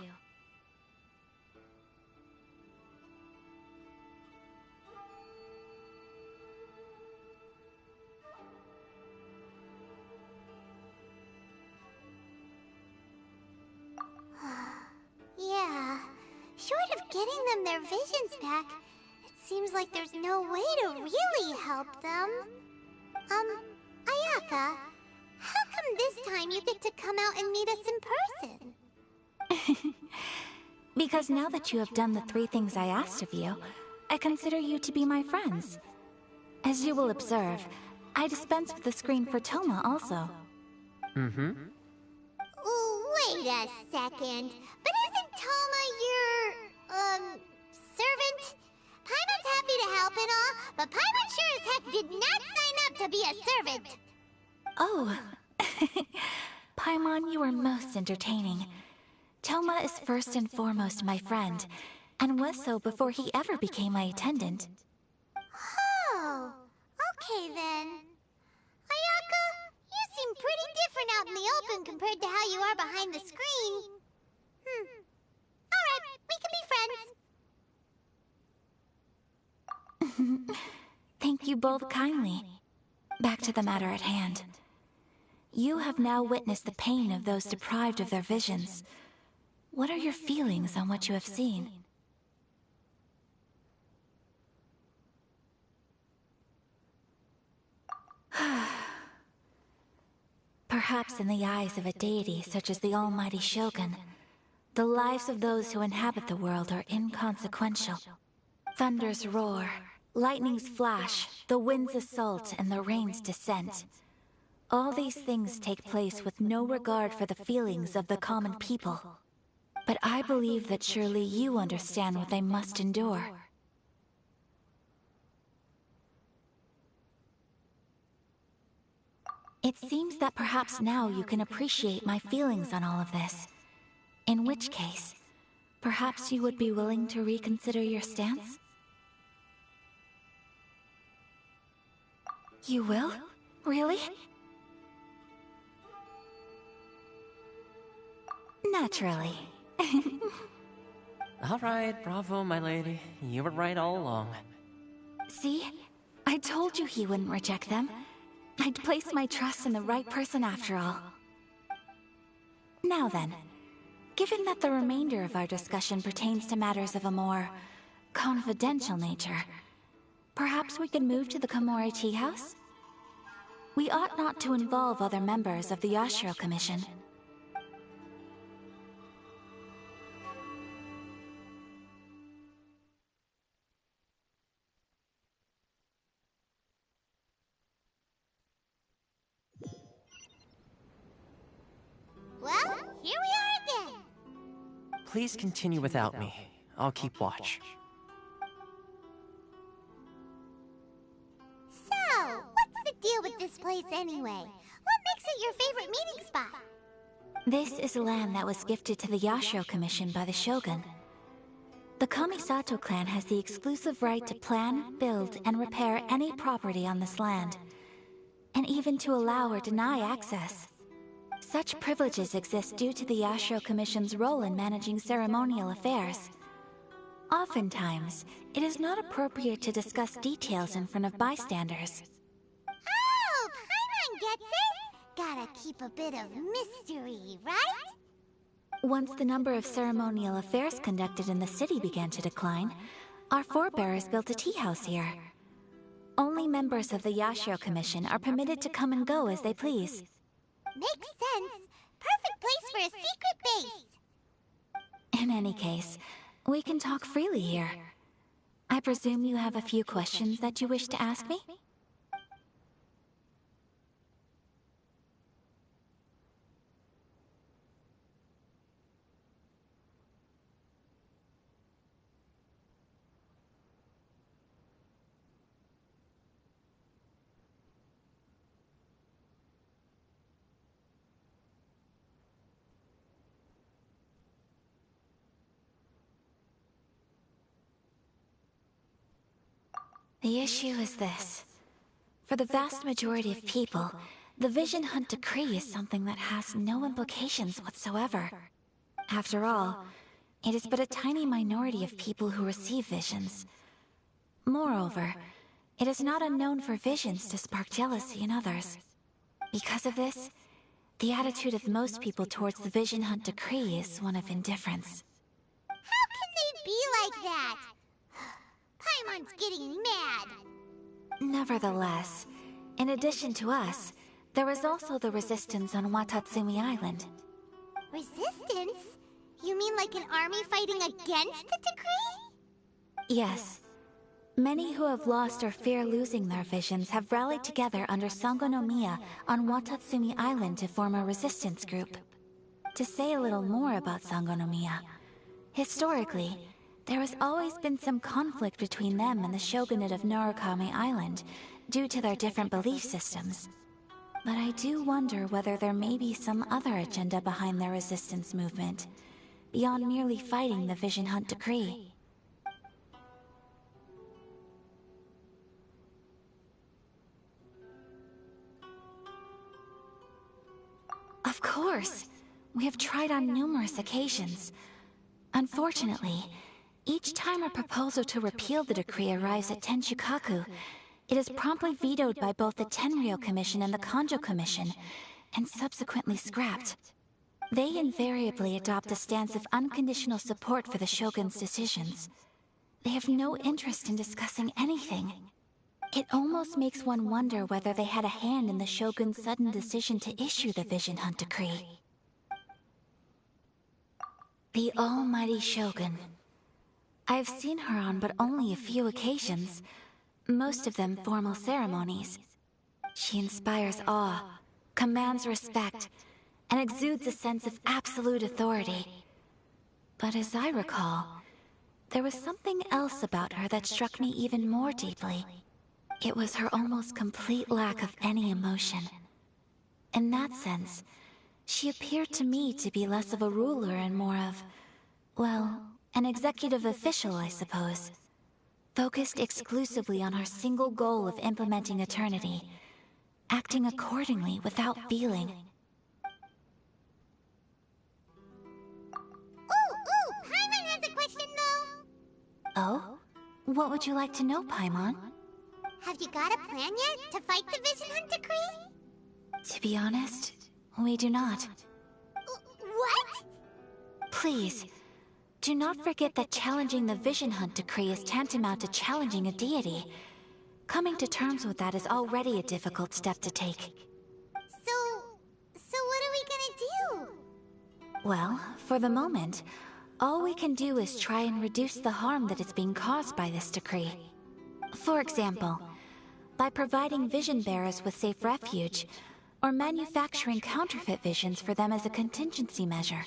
Yeah, short of getting them their visions back, it seems like there's no way to really help them. Ayaka, how come this time you get to come out and meet us in person? Because now that you have done the three things I asked of you, I consider you to be my friends. As you will observe, I dispense with the screen for Toma also. Mm-hmm. Wait a second. But isn't Toma your, servant? Paimon's happy to help and all, but Paimon sure as heck did not sign up to be a servant. Oh. Paimon, you are most entertaining. Toma is first and foremost my friend, and was so before he ever became my attendant. Oh, okay then. Ayaka, you seem pretty different out in the open compared to how you are behind the screen. Alright, we can be friends. Thank you both kindly. Back to the matter at hand. You have now witnessed the pain of those deprived of their visions. What are your feelings on what you have seen? Perhaps in the eyes of a deity such as the almighty Shogun, the lives of those who inhabit the world are inconsequential. Thunders roar, lightnings flash, the winds assault, and the rains descent. All these things take place with no regard for the feelings of the common people. But I believe that surely you understand what they must endure. It seems that perhaps now you can appreciate my feelings on all of this. In which case, perhaps you would be willing to reconsider your stance? You will? Really? Naturally. Alright, bravo, my lady. You were right all along. See? I told you he wouldn't reject them. I'd placed my trust in the right person after all. Now then, given that the remainder of our discussion pertains to matters of a more confidential nature, perhaps we could move to the Komori Tea House? We ought not to involve other members of the Yashiro Commission. Well, here we are again. Please continue without me. I'll keep watch. So, what's the deal with this place anyway? What makes it your favorite meeting spot? This is land that was gifted to the Yashiro Commission by the Shogun. The Kamisato clan has the exclusive right to plan, build, and repair any property on this land, and even to allow or deny access. Such privileges exist due to the Yashiro Commission's role in managing ceremonial affairs. Oftentimes, it is not appropriate to discuss details in front of bystanders. Oh, Paimon gets it! Gotta keep a bit of mystery, right? Once the number of ceremonial affairs conducted in the city began to decline, our forebears built a tea house here. Only members of the Yashiro Commission are permitted to come and go as they please. Makes sense. Perfect place for a secret base. In any case, we can talk freely here. I presume you have a few questions that you wish to ask me? The issue is this. For the vast majority of people, the Vision Hunt Decree is something that has no implications whatsoever. After all, it is but a tiny minority of people who receive visions. Moreover, it is not unknown for visions to spark jealousy in others. Because of this, the attitude of most people towards the Vision Hunt Decree is one of indifference. How can they be like that? Paimon's getting mad. Nevertheless, in addition to us, there is also the resistance on Watatsumi Island. Resistance? You mean like an army fighting against the decree? Yes. Many who have lost or fear losing their visions have rallied together under Sangonomiya on Watatsumi Island to form a resistance group. To say a little more about Sangonomiya, historically, there has always been some conflict between them and the shogunate of Narukami Island due to their different belief systems. But I do wonder whether there may be some other agenda behind their resistance movement, beyond merely fighting the Vision Hunt Decree. Of course! We have tried on numerous occasions. Unfortunately, each time a proposal to repeal the decree arrives at Tenshukaku, it is promptly vetoed by both the Tenryou Commission and the Kanjo Commission, and subsequently scrapped. They invariably adopt a stance of unconditional support for the Shogun's decisions. They have no interest in discussing anything. It almost makes one wonder whether they had a hand in the Shogun's sudden decision to issue the Vision Hunt Decree. The almighty Shogun. I've seen her on but only a few occasions, most of them formal ceremonies. She inspires awe, commands respect, and exudes a sense of absolute authority. But as I recall, there was something else about her that struck me even more deeply. It was her almost complete lack of any emotion. In that sense, she appeared to me to be less of a ruler and more of, well, an executive official, I suppose. Focused exclusively on her single goal of implementing eternity, acting accordingly without feeling. Ooh, Paimon has a question though! Oh? What would you like to know, Paimon? Have you got a plan yet to fight the Vision Hunt Decree? To be honest, we do not. What? Please, do not forget that challenging the Vision Hunt Decree is tantamount to challenging a deity. Coming to terms with that is already a difficult step to take. So what are we gonna do? Well, for the moment, all we can do is try and reduce the harm that is being caused by this decree. For example, by providing vision bearers with safe refuge, or manufacturing counterfeit visions for them as a contingency measure.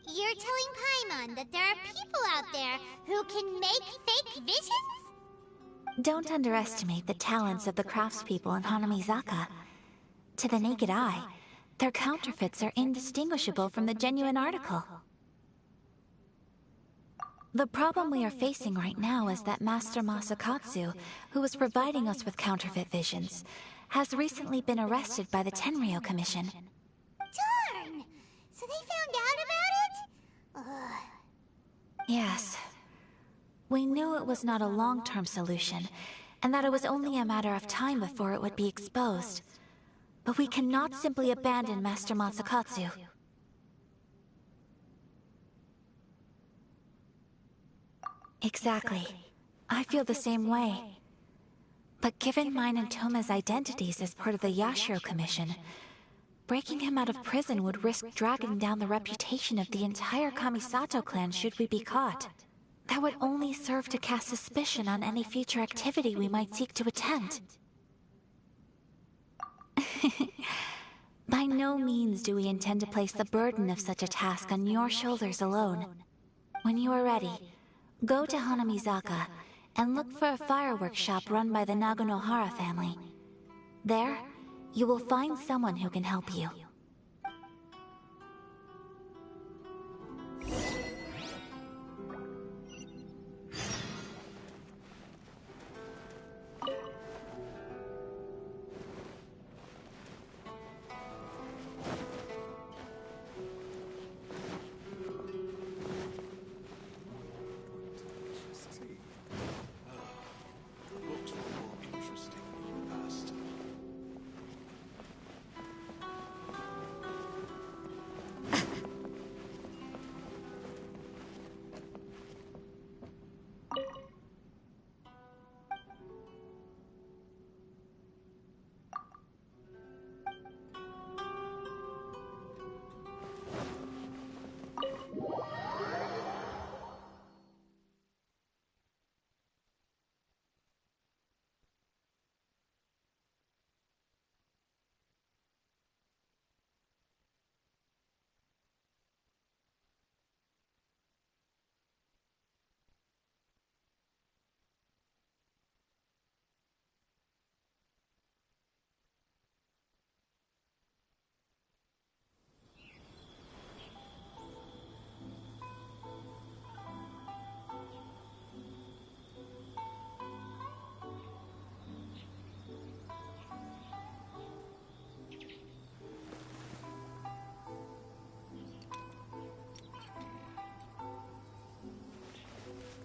You're telling Paimon that there are people out there who can make fake visions? Don't underestimate the talents of the craftspeople in Hanamizaka. To the naked eye, their counterfeits are indistinguishable from the genuine article. The problem we are facing right now is that Master Masakatsu, who was providing us with counterfeit visions, has recently been arrested by the Tenryou Commission. Darn! So they found out about it? Ugh. Yes. We knew it was not a long-term solution, and that it was only a matter of time before it would be exposed. But we cannot simply abandon Master Masakatsu. Exactly. I feel the same way. But given mine and Toma's identities as part of the Yashiro Commission, breaking him out of prison would risk dragging down the reputation of the entire Kamisato clan should we be caught. That would only serve to cast suspicion on any future activity we might seek to attempt. By no means do we intend to place the burden of such a task on your shoulders alone. When you are ready, go to Hanamizaka and look for a fireworks shop run by the Naganohara family. There, you will find someone who can help you.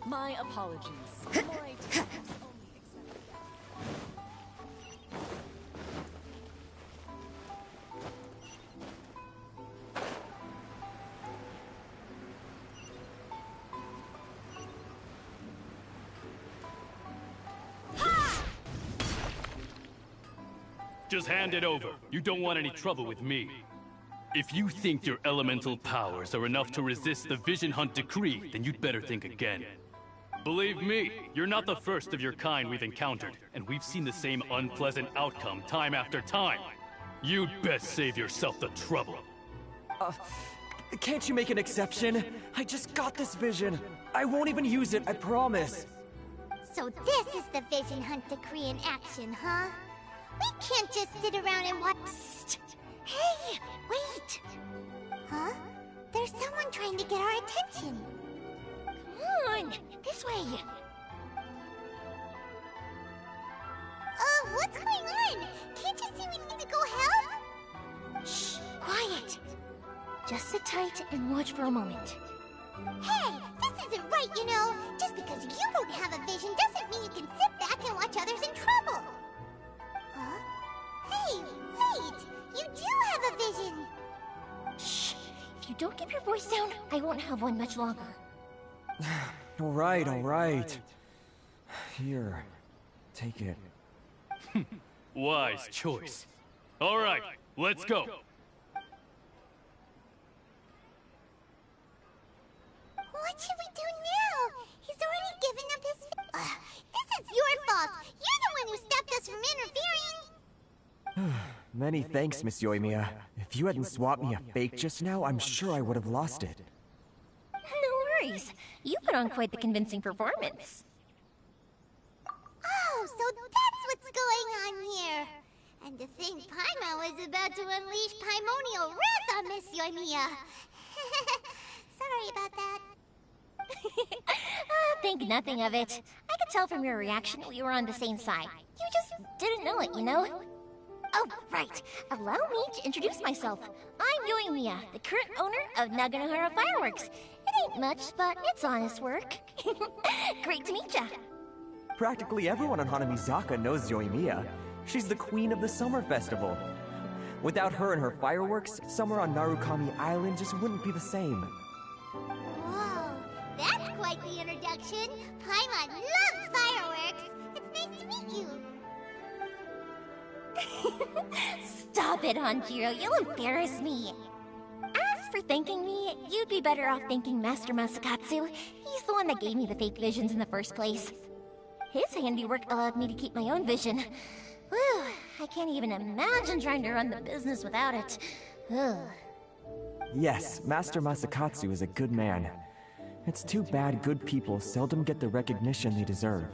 My apologies. Samurai teachers only accept Just hand it over. You don't want any trouble with me. If you think your elemental powers are enough to resist the Vision Hunt decree, then you'd better think again. Believe me, you're not the first of your kind we've encountered, and we've seen the same unpleasant outcome time after time. You'd best save yourself the trouble. Can't you make an exception? I just got this vision. I won't even use it, I promise. So this is the Vision Hunt decree in action, huh? We can't just sit around and watch. Psst. Hey, wait! Huh? There's someone trying to get our attention. Come on, this way. What's going on? Can't you see we need to go help? Shh, quiet. Just sit tight and watch for a moment. Hey, this isn't right, you know. Just because you don't have a vision doesn't mean you can sit back and watch others in trouble. Huh? Hey, wait! You do have a vision! Shh! If you don't keep your voice down, I won't have one much longer. Alright. Here, take it. Wise choice. Alright, let's go. What should we do now? He's already given up his... this is your fault! You're the one who stopped us from interfering! Many thanks, Miss Yoimiya. If you hadn't swapped me a fake just now, I'm sure I would have lost it. No worries. You put on quite the convincing performance. Oh, so that's what's going on here. And to think Paimon was about to unleash Paimonial wrath on Miss Yoimiya. Sorry about that. Think nothing of it. I could tell from your reaction we were on the same side. You just didn't know it, you know? Oh, right. Allow me to introduce myself. I'm Yoimiya, the current owner of Naganohara Fireworks. It ain't much, but it's honest work. Great to meet ya. Practically everyone on Hanamizaka knows Yoimiya. She's the queen of the summer festival. Without her and her fireworks, summer on Narukami Island just wouldn't be the same. Whoa, that's quite the introduction. Paimon loves fireworks. It's nice to meet you. Stop it, Hanjiro. You'll embarrass me. As for thanking me, you'd be better off thanking Master Masakatsu. He's the one that gave me the fake visions in the first place. His handiwork allowed me to keep my own vision. Whew, I can't even imagine trying to run the business without it. Ugh. Yes, Master Masakatsu is a good man. It's too bad good people seldom get the recognition they deserve.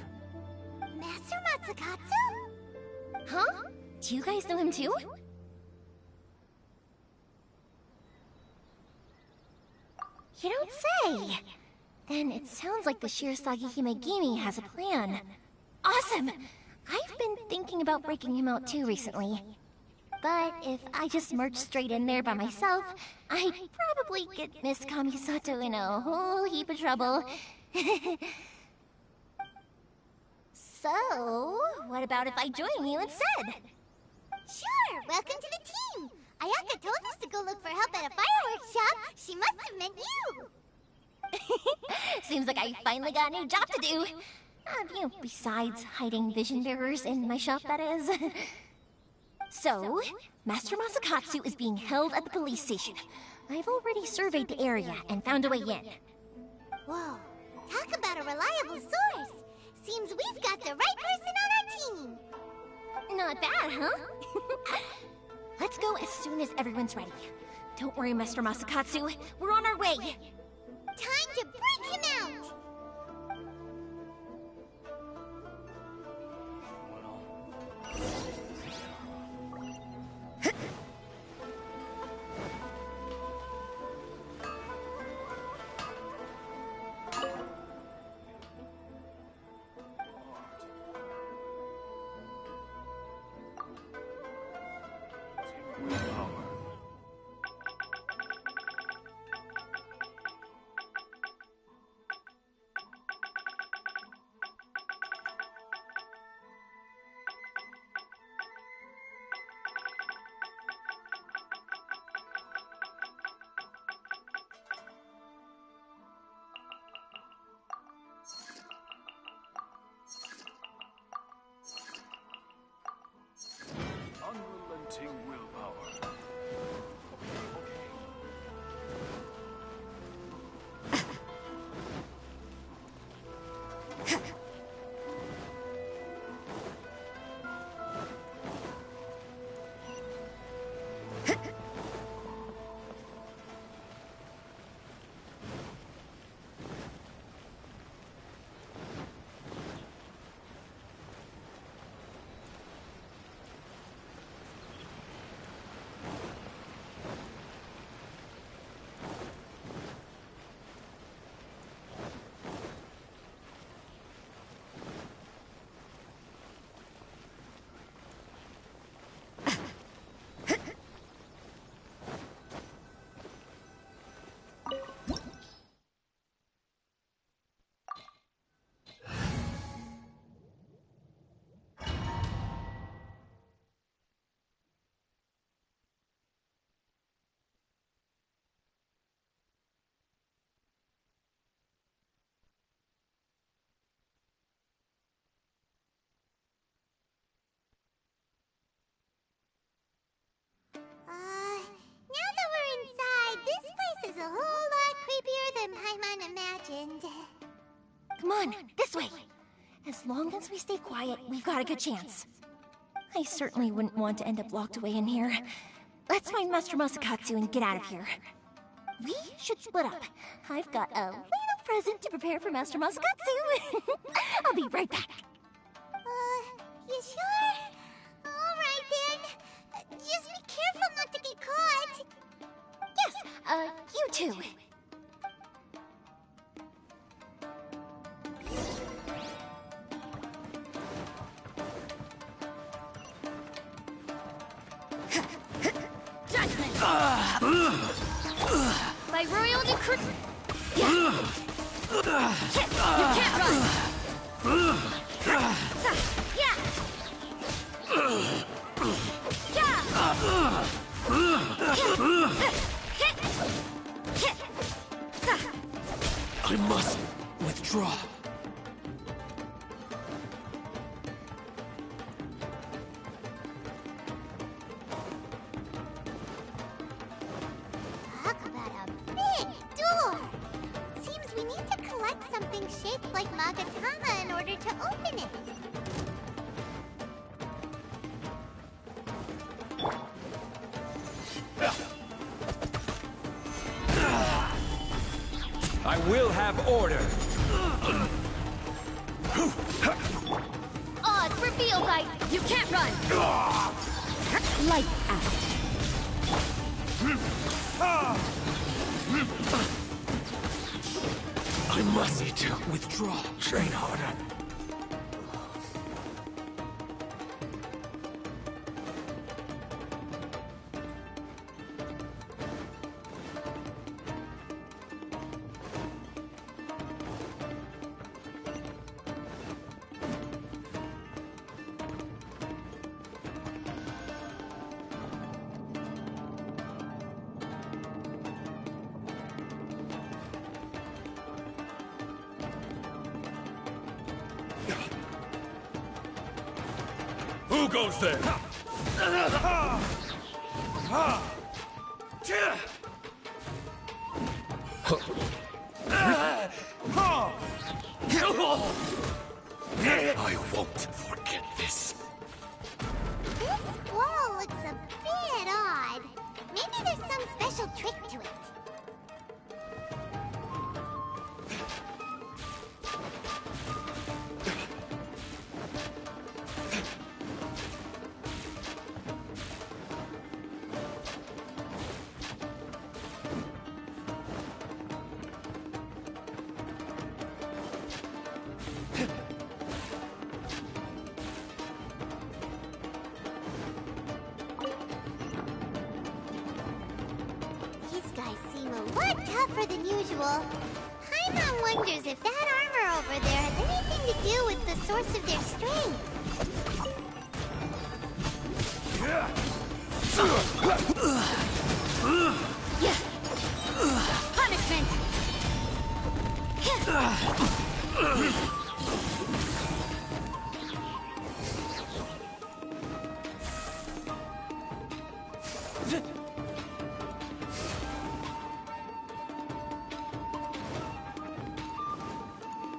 Master Masakatsu? Huh? Do you guys know him too? You don't say! Then it sounds like the Shirasagi Himegimi has a plan. Awesome! I've been thinking about breaking him out too recently. But if I just merged straight in there by myself, I'd probably get Miss Kamisato in a whole heap of trouble. So, what about if I join you instead? Sure, welcome to the team! Ayaka told us to go look for help at a fireworks shop. She must have meant you! Seems like I finally got a new job to do. Besides hiding vision bearers in my shop, that is. So, Master Masakatsu is being held at the police station. I've already surveyed the area and found a way in. Whoa, talk about a reliable source! Seems we've got the right person on our team! Not bad, huh? Let's go as soon as everyone's ready. Don't worry, Master Masakatsu. We're on our way. Time to break him out! Now that we're inside, this place is a whole lot creepier than Paimon imagined. Come on, this way. As long as we stay quiet, we've got a good chance. I certainly wouldn't want to end up locked away in here. Let's find Master Masakatsu and get out of here. We should split up. I've got a little present to prepare for Master Masakatsu. I'll be right back. You sure? Alright then. Just be careful not to get caught. Yes, you too. Judgment! By royal decree... You can't run! I must withdraw. Talk about a big door! Seems we need to collect something shaped like Magatama in order to open it. I will have order. Odds revealed by... You can't run! Lights out. I must withdraw. Train harder. Who goes there? I won't forget this. This wall looks a bit odd. Maybe there's some special trick to it. Tougher than usual. Paimon wonders if that armor over there has anything to do with the source of their strength. Punishment!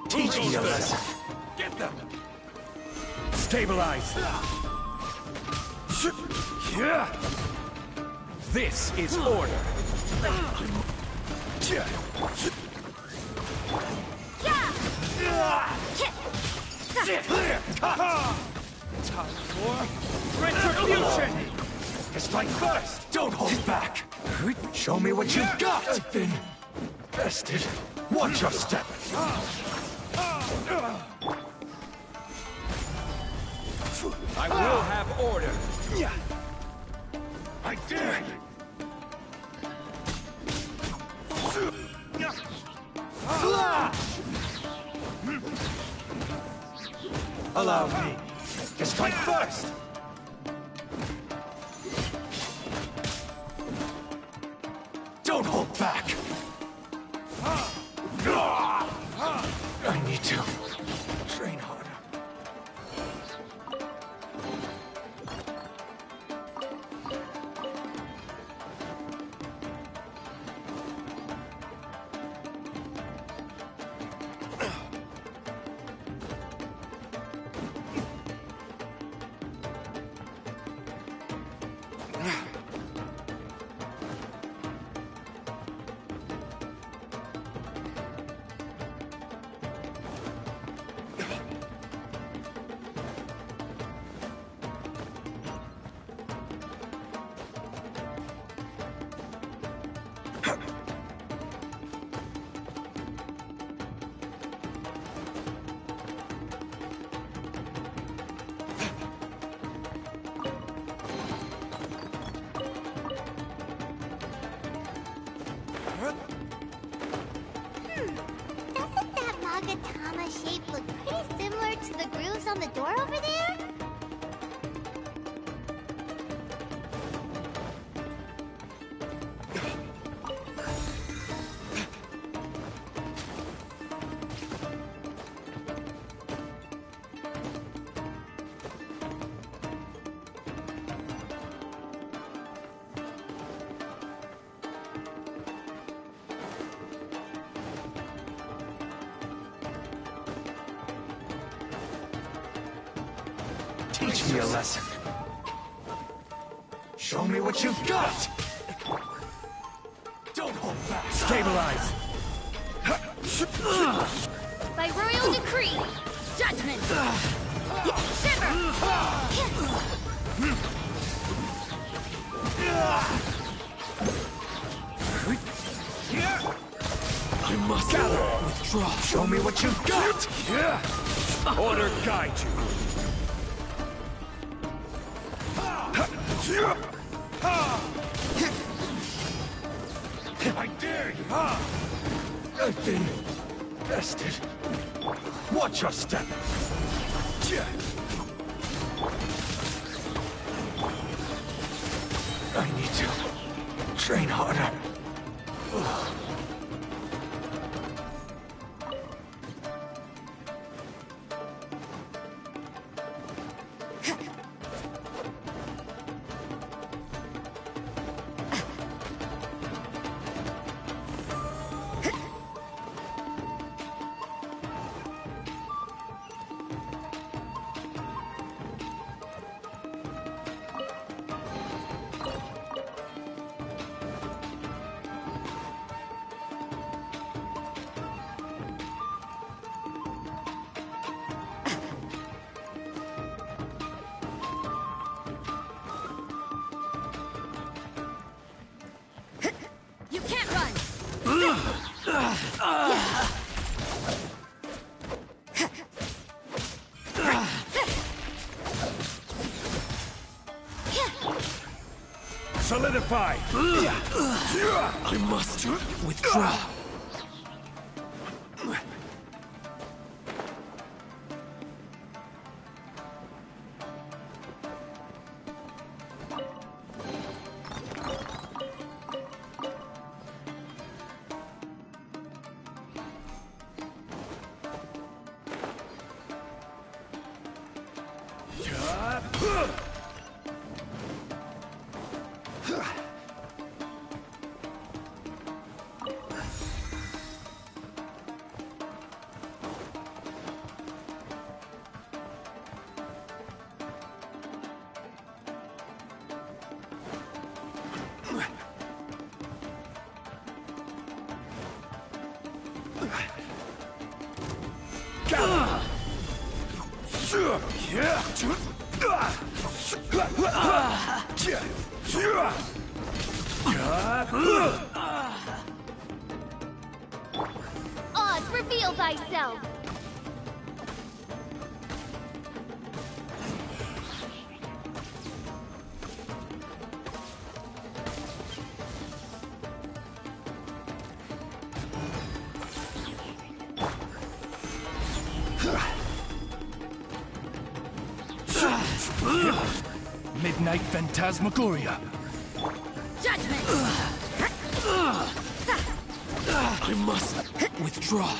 Teach me a lesson. them! Stabilize! This is order! Time for retribution! Strike first! Don't hold back! Show me what you've got! I've been bested. Watch your step! I will have order! I dare you! Allow me to strike first! Don't hold back! I need to train harder. Doesn't that Magatama shape look pretty similar to the grooves on the door over there? Teach me a lesson. Show me what you've got! Don't hold back! Stabilize! By royal decree, judgment! Shiver! I must gather! Withdraw! Show me what you've got! Order guide you! I dare you! I've been bested. Watch your step! I need to train harder. You can't run! Solidify! I must withdraw. Oz, reveal thyself! Midnight Phantasmagoria. Judgment! I must withdraw.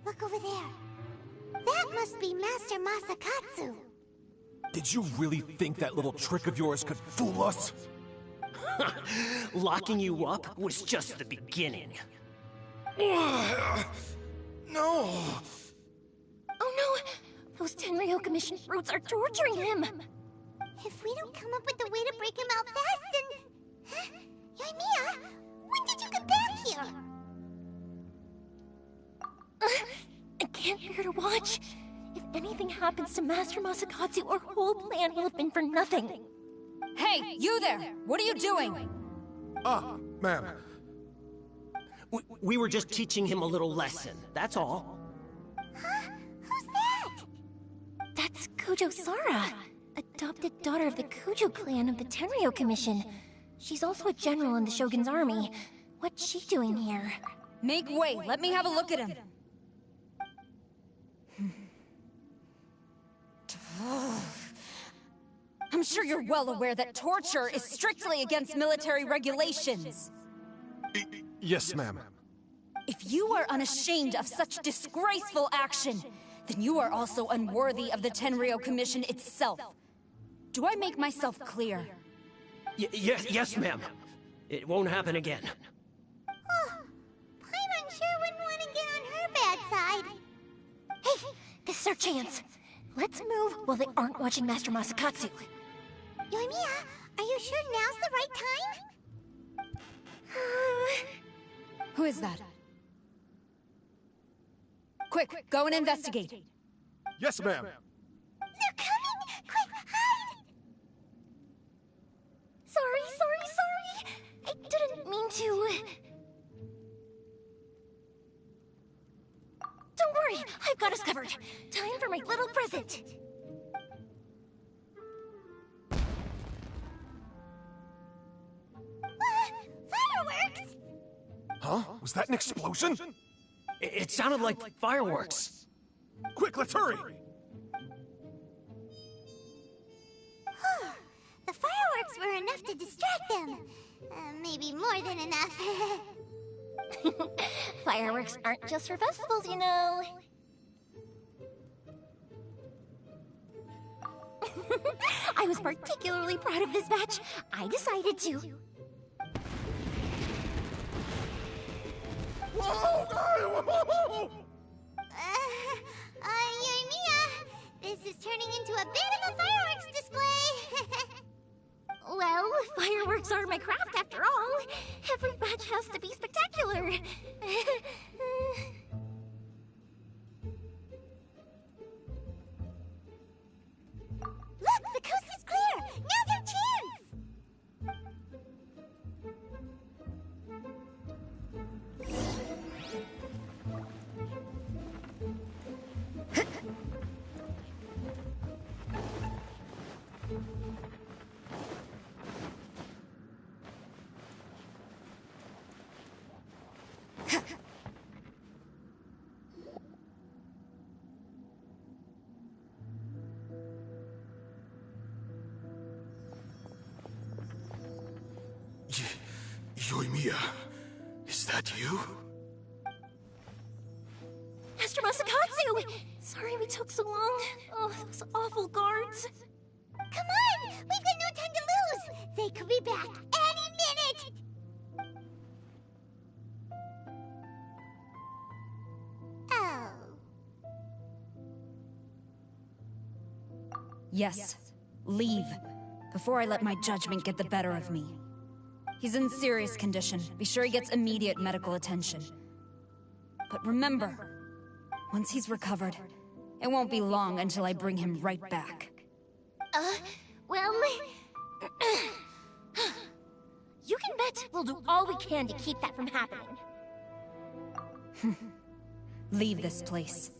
Look over there. That must be Master Masakatsu. Did you really think that little trick of yours could fool us? Locking you up was just the beginning. No! Oh no! Those Tenryo Commission fruits are torturing him! If we don't come up with a way to break him out fast, then... Huh? Yoimiya, when did you get back here? I can't bear to watch. If anything happens to Master Masakatsu, our whole plan will have been for nothing. Hey, you there! What are you doing? Ma'am. We were just teaching him a little lesson, that's all. Huh? Who's that? That's Kujo Sara, adopted daughter of the Kujo clan of the Tenryo Commission. She's also a general in the Shogun's army. What's she doing here? Make way, let me have a look at him. I'm sure you're well aware that torture is strictly against military regulations. Yes, ma'am. If you are unashamed of such disgraceful action, then you are also unworthy of the Tenryo Commission itself. Do I make myself clear? Yes, ma'am. It won't happen again. Paimon sure wouldn't want to get on her bad side. Hey, this is our chance. Let's move while they aren't watching Master Masakatsu. Yoimiya, are you sure now's the right time? Who is that? Quick, go and investigate. Yes, ma'am. They're coming! Quick, hide! Sorry. I didn't mean to. Don't worry, I've got us covered. Time for my little present. Fireworks! Huh? Was that an explosion? It sounded like fireworks. Quick, let's hurry! The fireworks were enough to distract them. Maybe more than enough. Fireworks aren't just for festivals, you know. I was particularly proud of this batch. I decided to. Whoa! Yoimiya, this is turning into a bit of a fireworks display. Well, fireworks are my craft after all. Every batch has to be spectacular. Look, the coast is clear! Now's our chance! Yoimiya, is that you? Master Masakatsu! Sorry we took so long. Oh, those awful guards. Come on! We've got no time to lose! They could be back any minute! Oh. Yes. Leave. Before I let my judgment get the better of me. He's in serious condition. Be sure he gets immediate medical attention. But remember, once he's recovered, it won't be long until I bring him right back. Well... you can bet we'll do all we can to keep that from happening. Leave this place.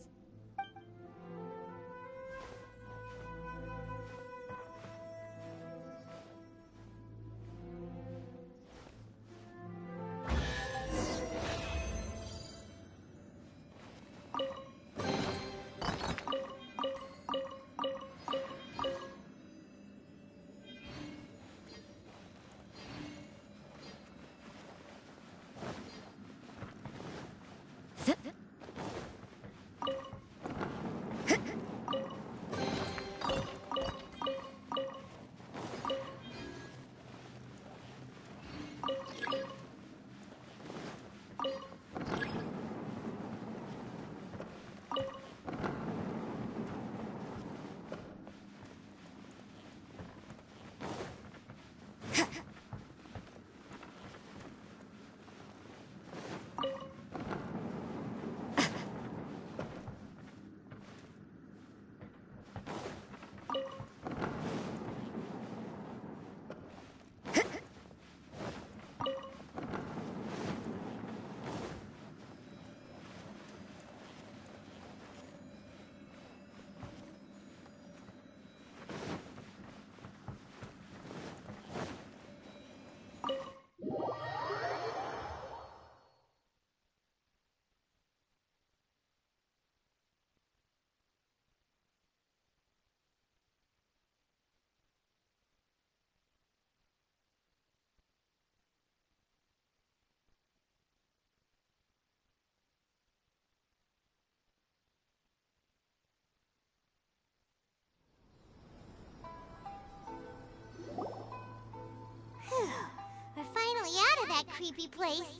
We're finally out of that creepy place.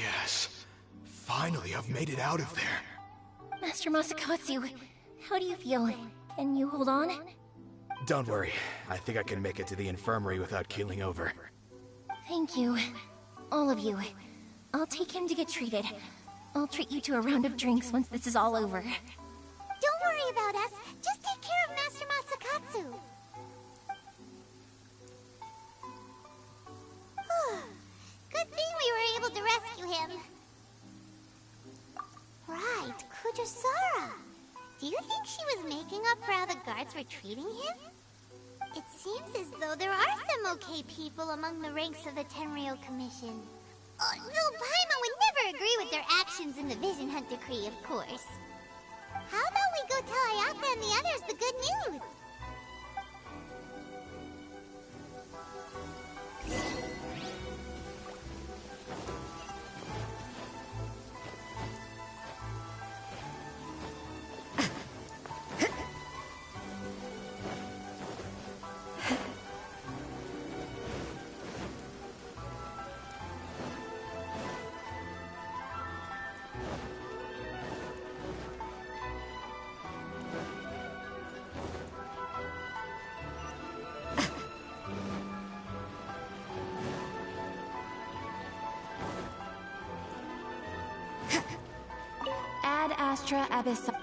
Yes. Finally, I've made it out of there. Master Masakatsu, how do you feel? Can you hold on? Don't worry. I think I can make it to the infirmary without keeling over. Thank you. All of you. I'll take him to get treated. I'll treat you to a round of drinks once this is all over. Don't worry about us. Just take care of Master Masakatsu. Good thing we were able to rescue him. Right, Kujusara. Do you think she was making up for how the guards were treating him? It seems as though there are some okay people among the ranks of the Tenryou Commission. Though Paimon would never agree with their actions in the Vision Hunt Decree, of course. How about we go tell Ayaka and the others the good news? Astra Abyssal.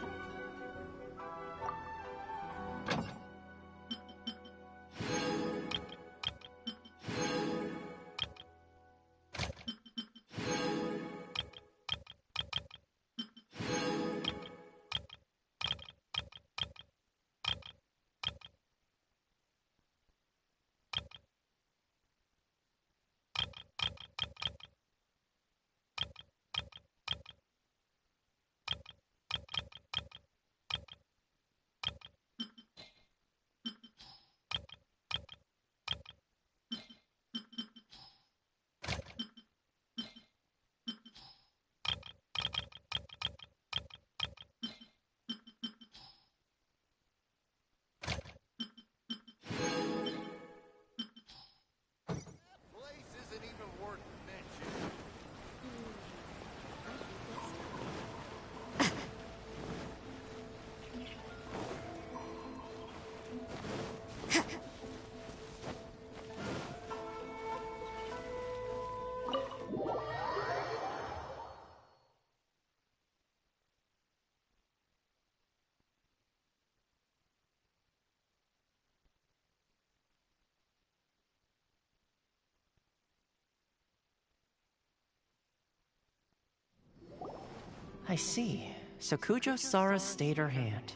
I see. So Kujo-Sara stayed her hand.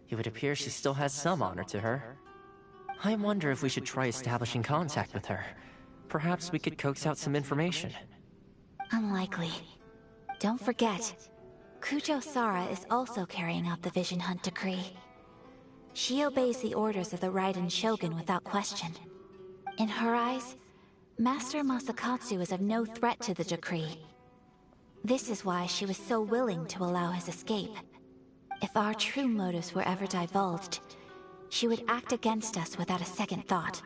It would appear she still has some honor to her. I wonder if we should try establishing contact with her. Perhaps we could coax out some information. Unlikely. Don't forget, Kujo-Sara is also carrying out the Vision Hunt decree. She obeys the orders of the Raiden Shogun without question. In her eyes, Master Masakatsu is of no threat to the decree. This is why she was so willing to allow his escape. If our true motives were ever divulged, she would act against us without a second thought.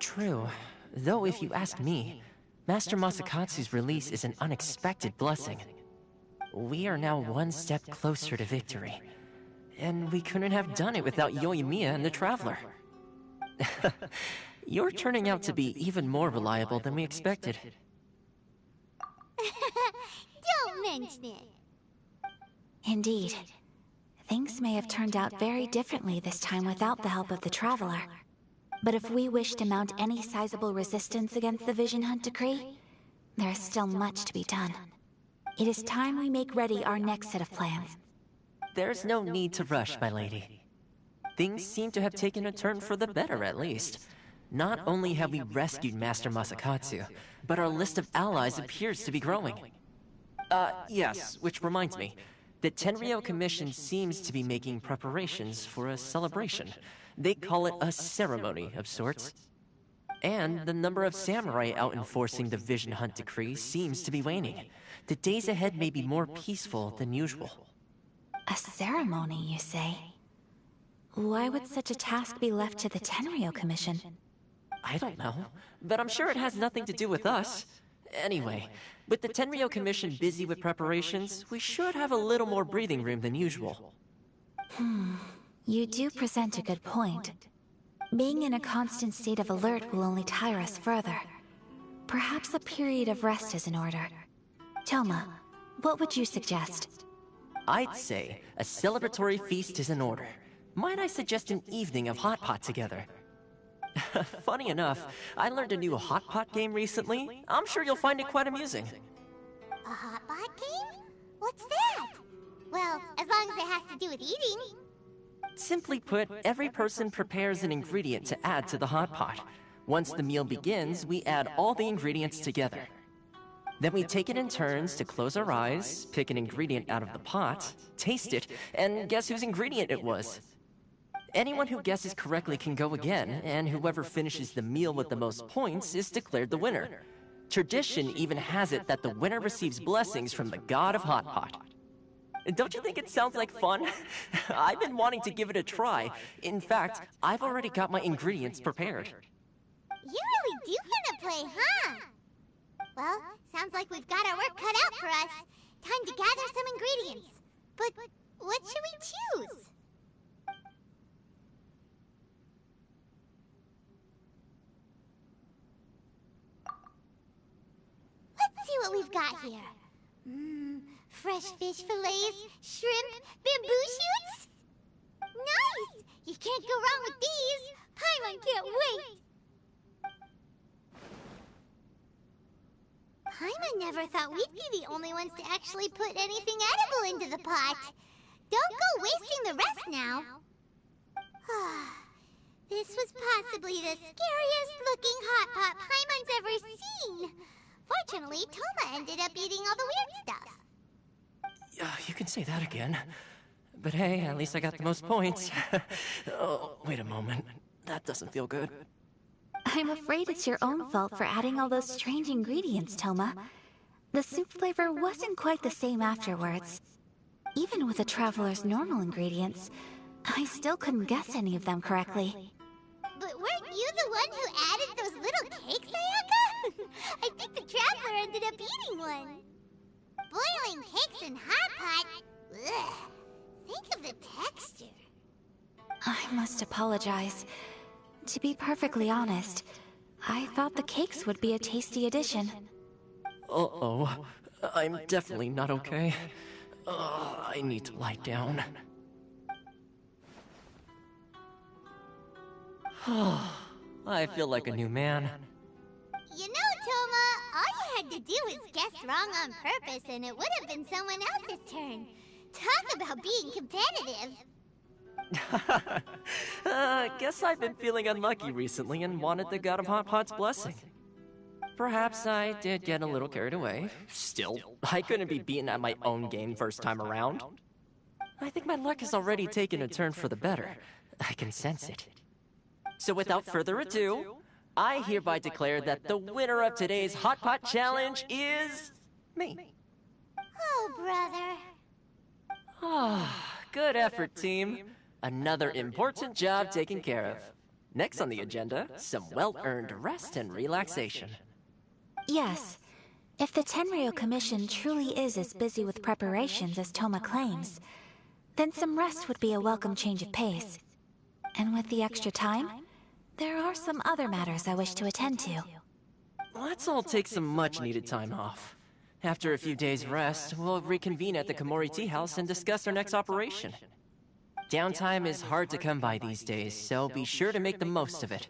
True. Though if you ask me, Master Masakatsu's release is an unexpected blessing. We are now one step closer to victory. And we couldn't have done it without Yoimiya and the Traveler. You're turning out to be even more reliable than we expected. Don't mention it. Indeed. Things may have turned out very differently this time without the help of the Traveler. But if we wish to mount any sizable resistance against the Vision Hunt decree, there is still much to be done. It is time we make ready our next set of plans. There's no need to rush, my lady. Things seem to have taken a turn for the better, at least. Not only have we rescued Master Masakatsu, but our list of allies appears to be growing. Yes, which reminds me. The Tenryou Commission seems to be making preparations for a celebration. They call it a ceremony of sorts. And the number of samurai out enforcing the Vision Hunt decree seems to be waning. The days ahead may be more peaceful than usual. A ceremony, you say? Why would such a task be left to the Tenryou Commission? I don't know, but I'm sure it has nothing to do with us. Anyway, with the Tenryou Commission busy with preparations, we should have a little more breathing room than usual. You do present a good point. Being in a constant state of alert will only tire us further. Perhaps a period of rest is in order. Toma, what would you suggest? I'd say a celebratory feast is in order. Might I suggest an evening of hot pot together? Funny enough, I learned a new hot pot game recently. I'm sure you'll find it quite amusing. A hot pot game? What's that? Well, as long as it has to do with eating. Simply put, every person prepares an ingredient to add to the hot pot. Once the meal begins, we add all the ingredients together. Then we take it in turns to close our eyes, pick an ingredient out of the pot, taste it, and guess whose ingredient it was. Anyone who guesses correctly can go again, and whoever finishes the meal with the most points is declared the winner. Tradition even has it that the winner receives blessings from the god of hot pot. Don't you think it sounds like fun? I've been wanting to give it a try. In fact, I've already got my ingredients prepared. You really do want to play, huh? Well, sounds like we've got our work cut out for us. Time to gather some ingredients. But what should we choose? Let's see what we've got here. fresh fish fillets, shrimp, bamboo shoots. Nice! You can't go wrong with these. Paimon can't wait. Paimon never thought we'd be the only ones to actually put anything edible into the pot. Don't go wasting the rest now. This was possibly the scariest looking hot pot Paimon's ever seen. Fortunately, Toma ended up eating all the weird stuff. You can say that again. But hey, at least I got the most points. Oh, wait a moment. That doesn't feel good. I'm afraid it's your own fault for adding all those strange ingredients, Toma. The soup flavor wasn't quite the same afterwards. Even with the Traveler's normal ingredients, I still couldn't guess any of them correctly. But weren't you the one who added those little cakes, Ayaka? I think the Traveler ended up eating one. Boiling cakes in hot pot? Ugh. Think of the texture. I must apologize. To be perfectly honest, I thought the cakes would be a tasty addition. Uh-oh. I'm definitely not okay. I need to lie down. I feel like a new man. You know, Toma, all you had to do was guess wrong on purpose and it would have been someone else's turn. Talk about being competitive. Guess I've been feeling unlucky recently and wanted the God of Hot Pot's blessing. Perhaps I did get a little carried away. Still, I couldn't be beaten at my own game first time around. I think my luck has already taken a turn for the better. I can sense it. So without further ado, I hereby declare that the winner of today's Hot Pot Challenge is... me. Oh, brother. Good effort, team. Another important job taken care of. Next on the agenda, some well-earned rest and relaxation. Yes. If the Tenryo Commission truly is as busy with preparations as Toma claims, then some rest would be a welcome change of pace. And with the extra time, there are some other matters I wish to attend to. Let's all take some much-needed time off. After a few days' rest, we'll reconvene at the Komori Tea House and discuss our next operation. Downtime is hard to come by these days, so be sure to make the most of it.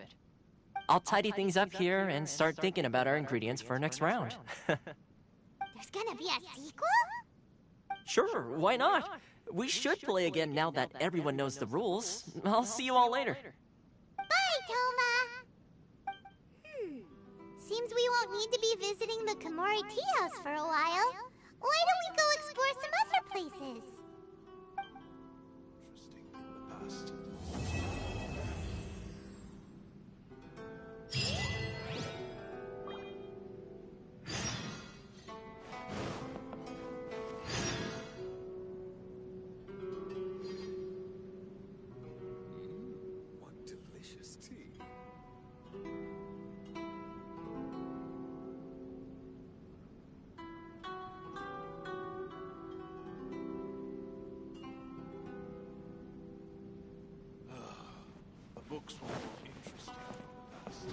I'll tidy things up here and start thinking about our ingredients for our next round. There's gonna be a sequel? Sure, why not? We should play again now that everyone knows the rules. I'll see you all later. Bye, Toma! Seems we won't need to be visiting the Komori Tea House for a while. Why don't we go explore some other places? What delicious tea. The books were more interesting in the past.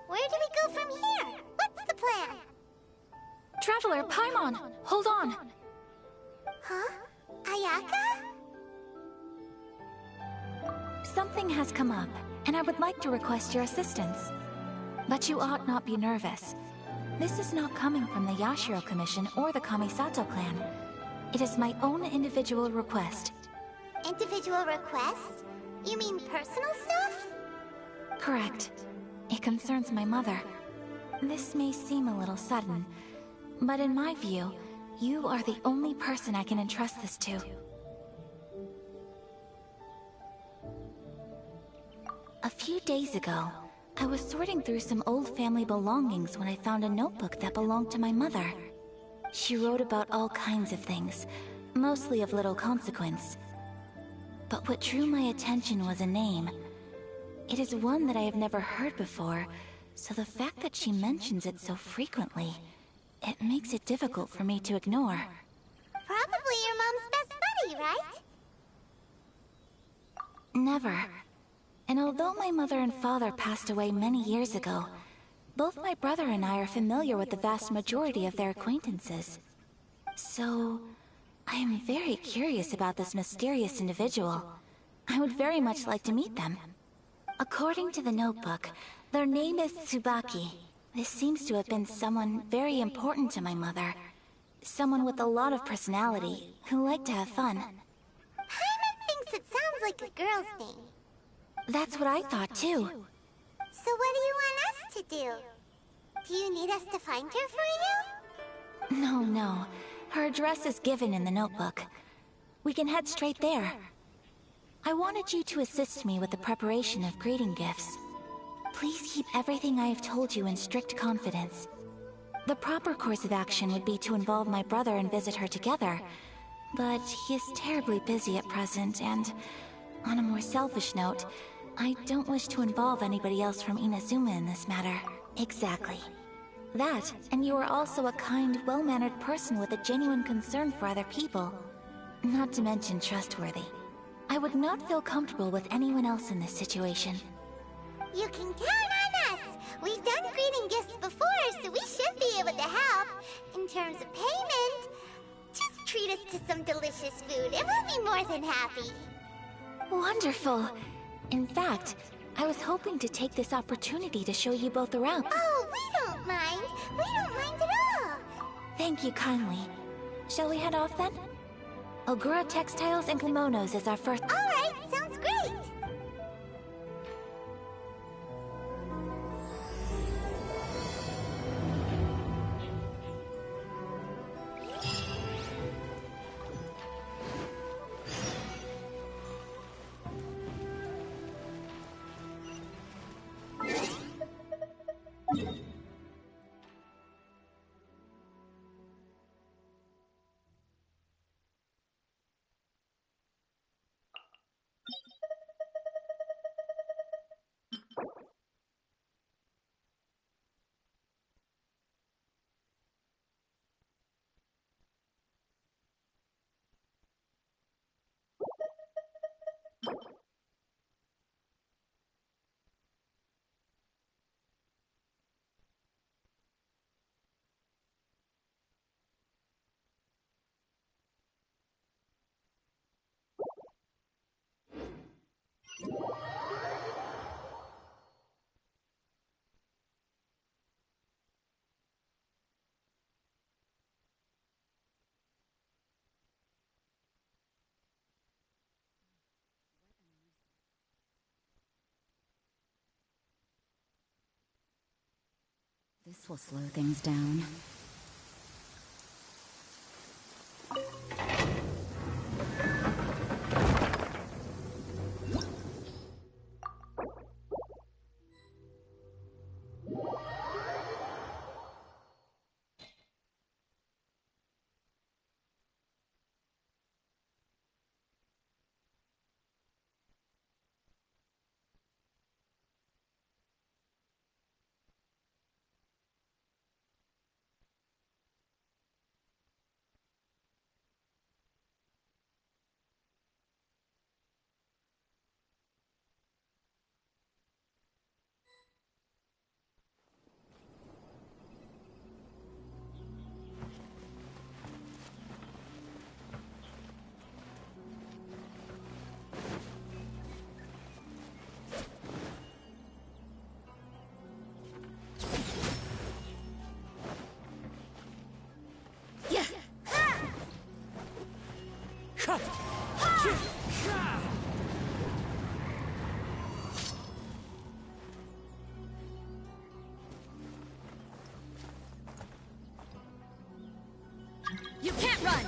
Where do we go from here? What's the plan? Traveler, Paimon, hold on. Huh? Ayaka? Something has come up, and I would like to request your assistance. But you ought not be nervous. This is not coming from the Yashiro Commission or the Kamisato clan. It is my own individual request. Individual request? You mean personal stuff? Correct. It concerns my mother. This may seem a little sudden, but in my view, you are the only person I can entrust this to. A few days ago, I was sorting through some old family belongings when I found a notebook that belonged to my mother. She wrote about all kinds of things, mostly of little consequence. But what drew my attention was a name. It is one that I have never heard before, so the fact that she mentions it so frequently, it makes it difficult for me to ignore. Probably your mom's best buddy, right? Never. And although my mother and father passed away many years ago, both my brother and I are familiar with the vast majority of their acquaintances. So, I am very curious about this mysterious individual. I would very much like to meet them. According to the notebook, their name is Tsubaki. This seems to have been someone very important to my mother. Someone with a lot of personality, who liked to have fun. Paimon thinks it sounds like a girl's name. That's what I thought too. So what do you want us to do? Do you need us to find her for you? No. Her address is given in the notebook. We can head straight there. I wanted you to assist me with the preparation of greeting gifts. Please keep everything I have told you in strict confidence. The proper course of action would be to involve my brother and visit her together, but he is terribly busy at present, and on a more selfish note, I don't wish to involve anybody else from Inazuma in this matter. Exactly. That, and you are also a kind, well-mannered person with a genuine concern for other people. Not to mention trustworthy. I would not feel comfortable with anyone else in this situation. You can count on us! We've done greeting gifts before, so we should be able to help. In terms of payment, just treat us to some delicious food and we'll be more than happy. Wonderful! In fact, I was hoping to take this opportunity to show you both around. Oh, we don't mind! We don't mind at all! Thank you kindly. Shall we head off then? Ogura Textiles and Kimonos is our first— Alright, sounds great! This will slow things down. You can't run!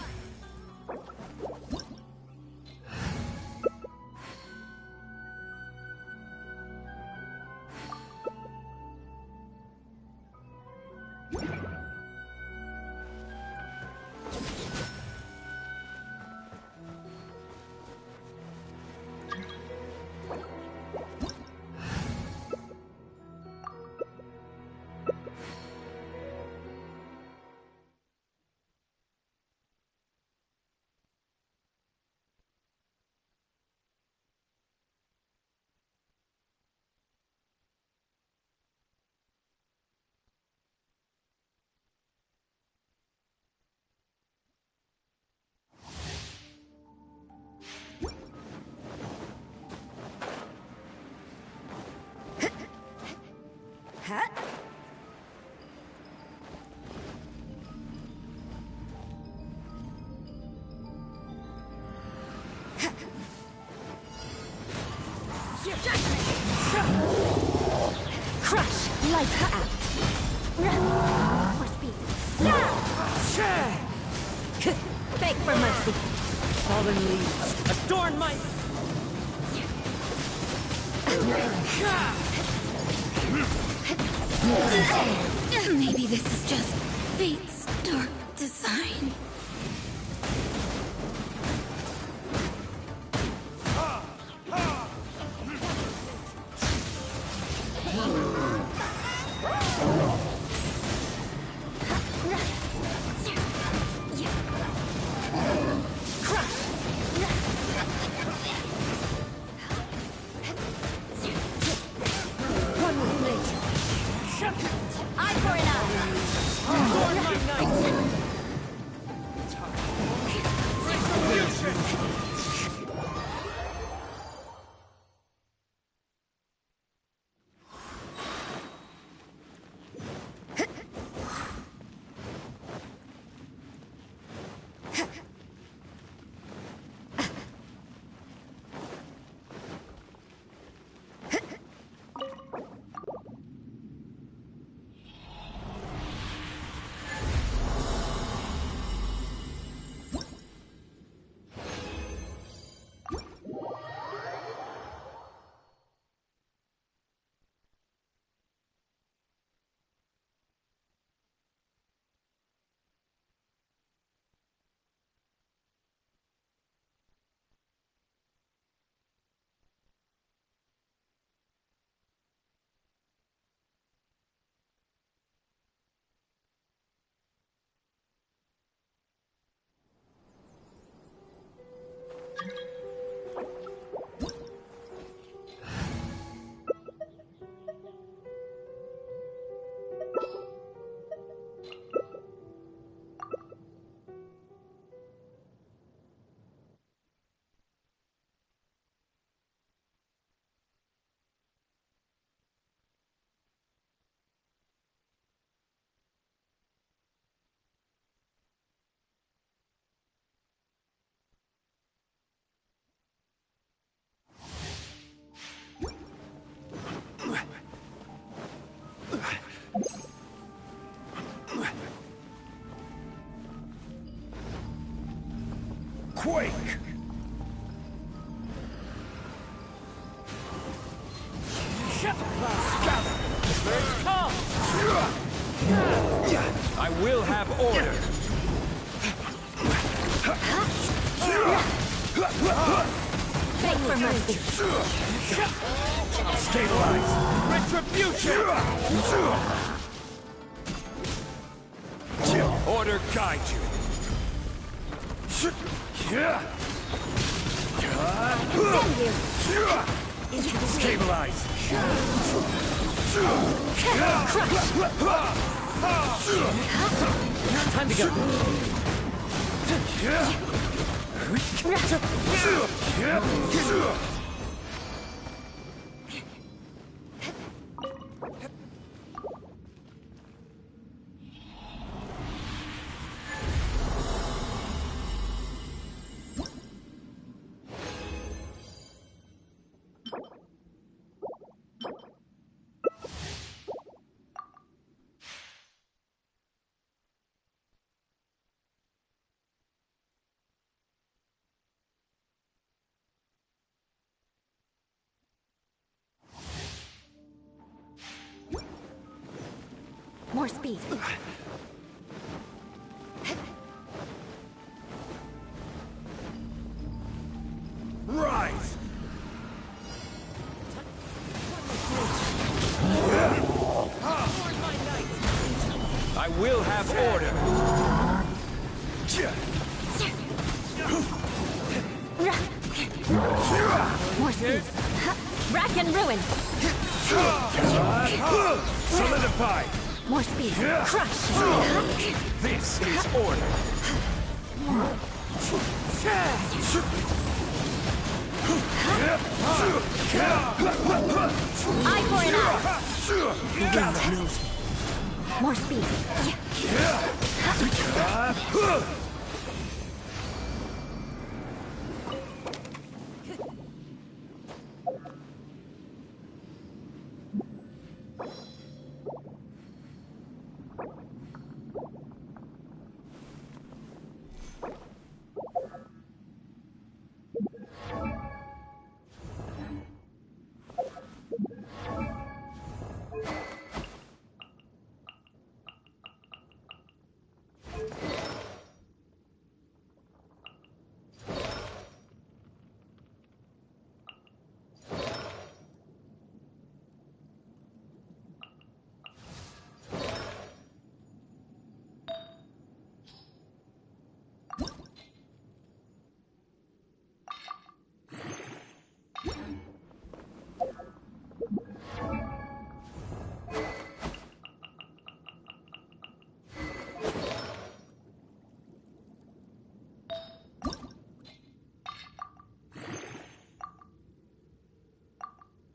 Beg for mercy. Fallen leaves, adorn my... Maybe this is just fate's dark design. Quake! Gather! Birds come! I will have order! Beg for mercy. Stabilize! Retribution! Order guide you! Stabilize! Time to go! More speed. Rise! I will have order! More speed. Rack and ruin. Solidify! More speed. Crush. This is order! Eye for an eye. Gather! More speed.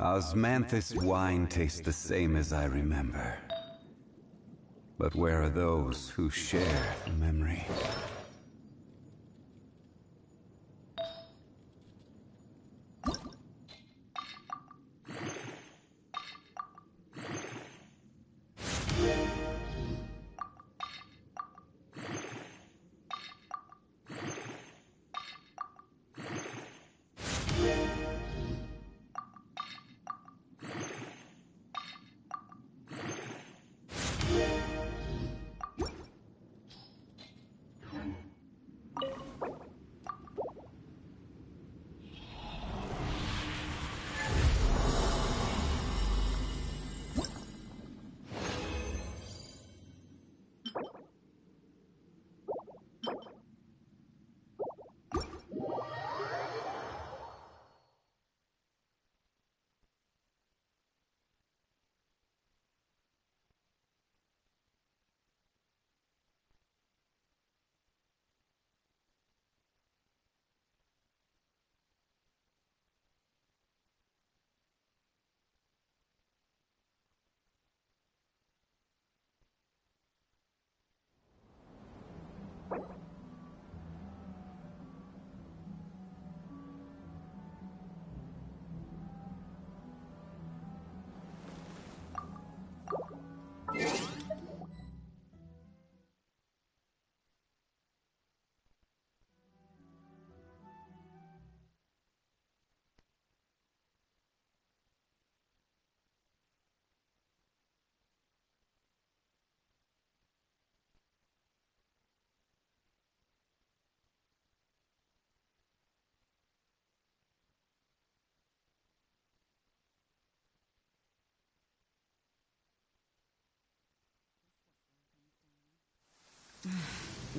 Osmanthus wine tastes the same as I remember. But where are those who share the memory?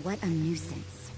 What a nuisance.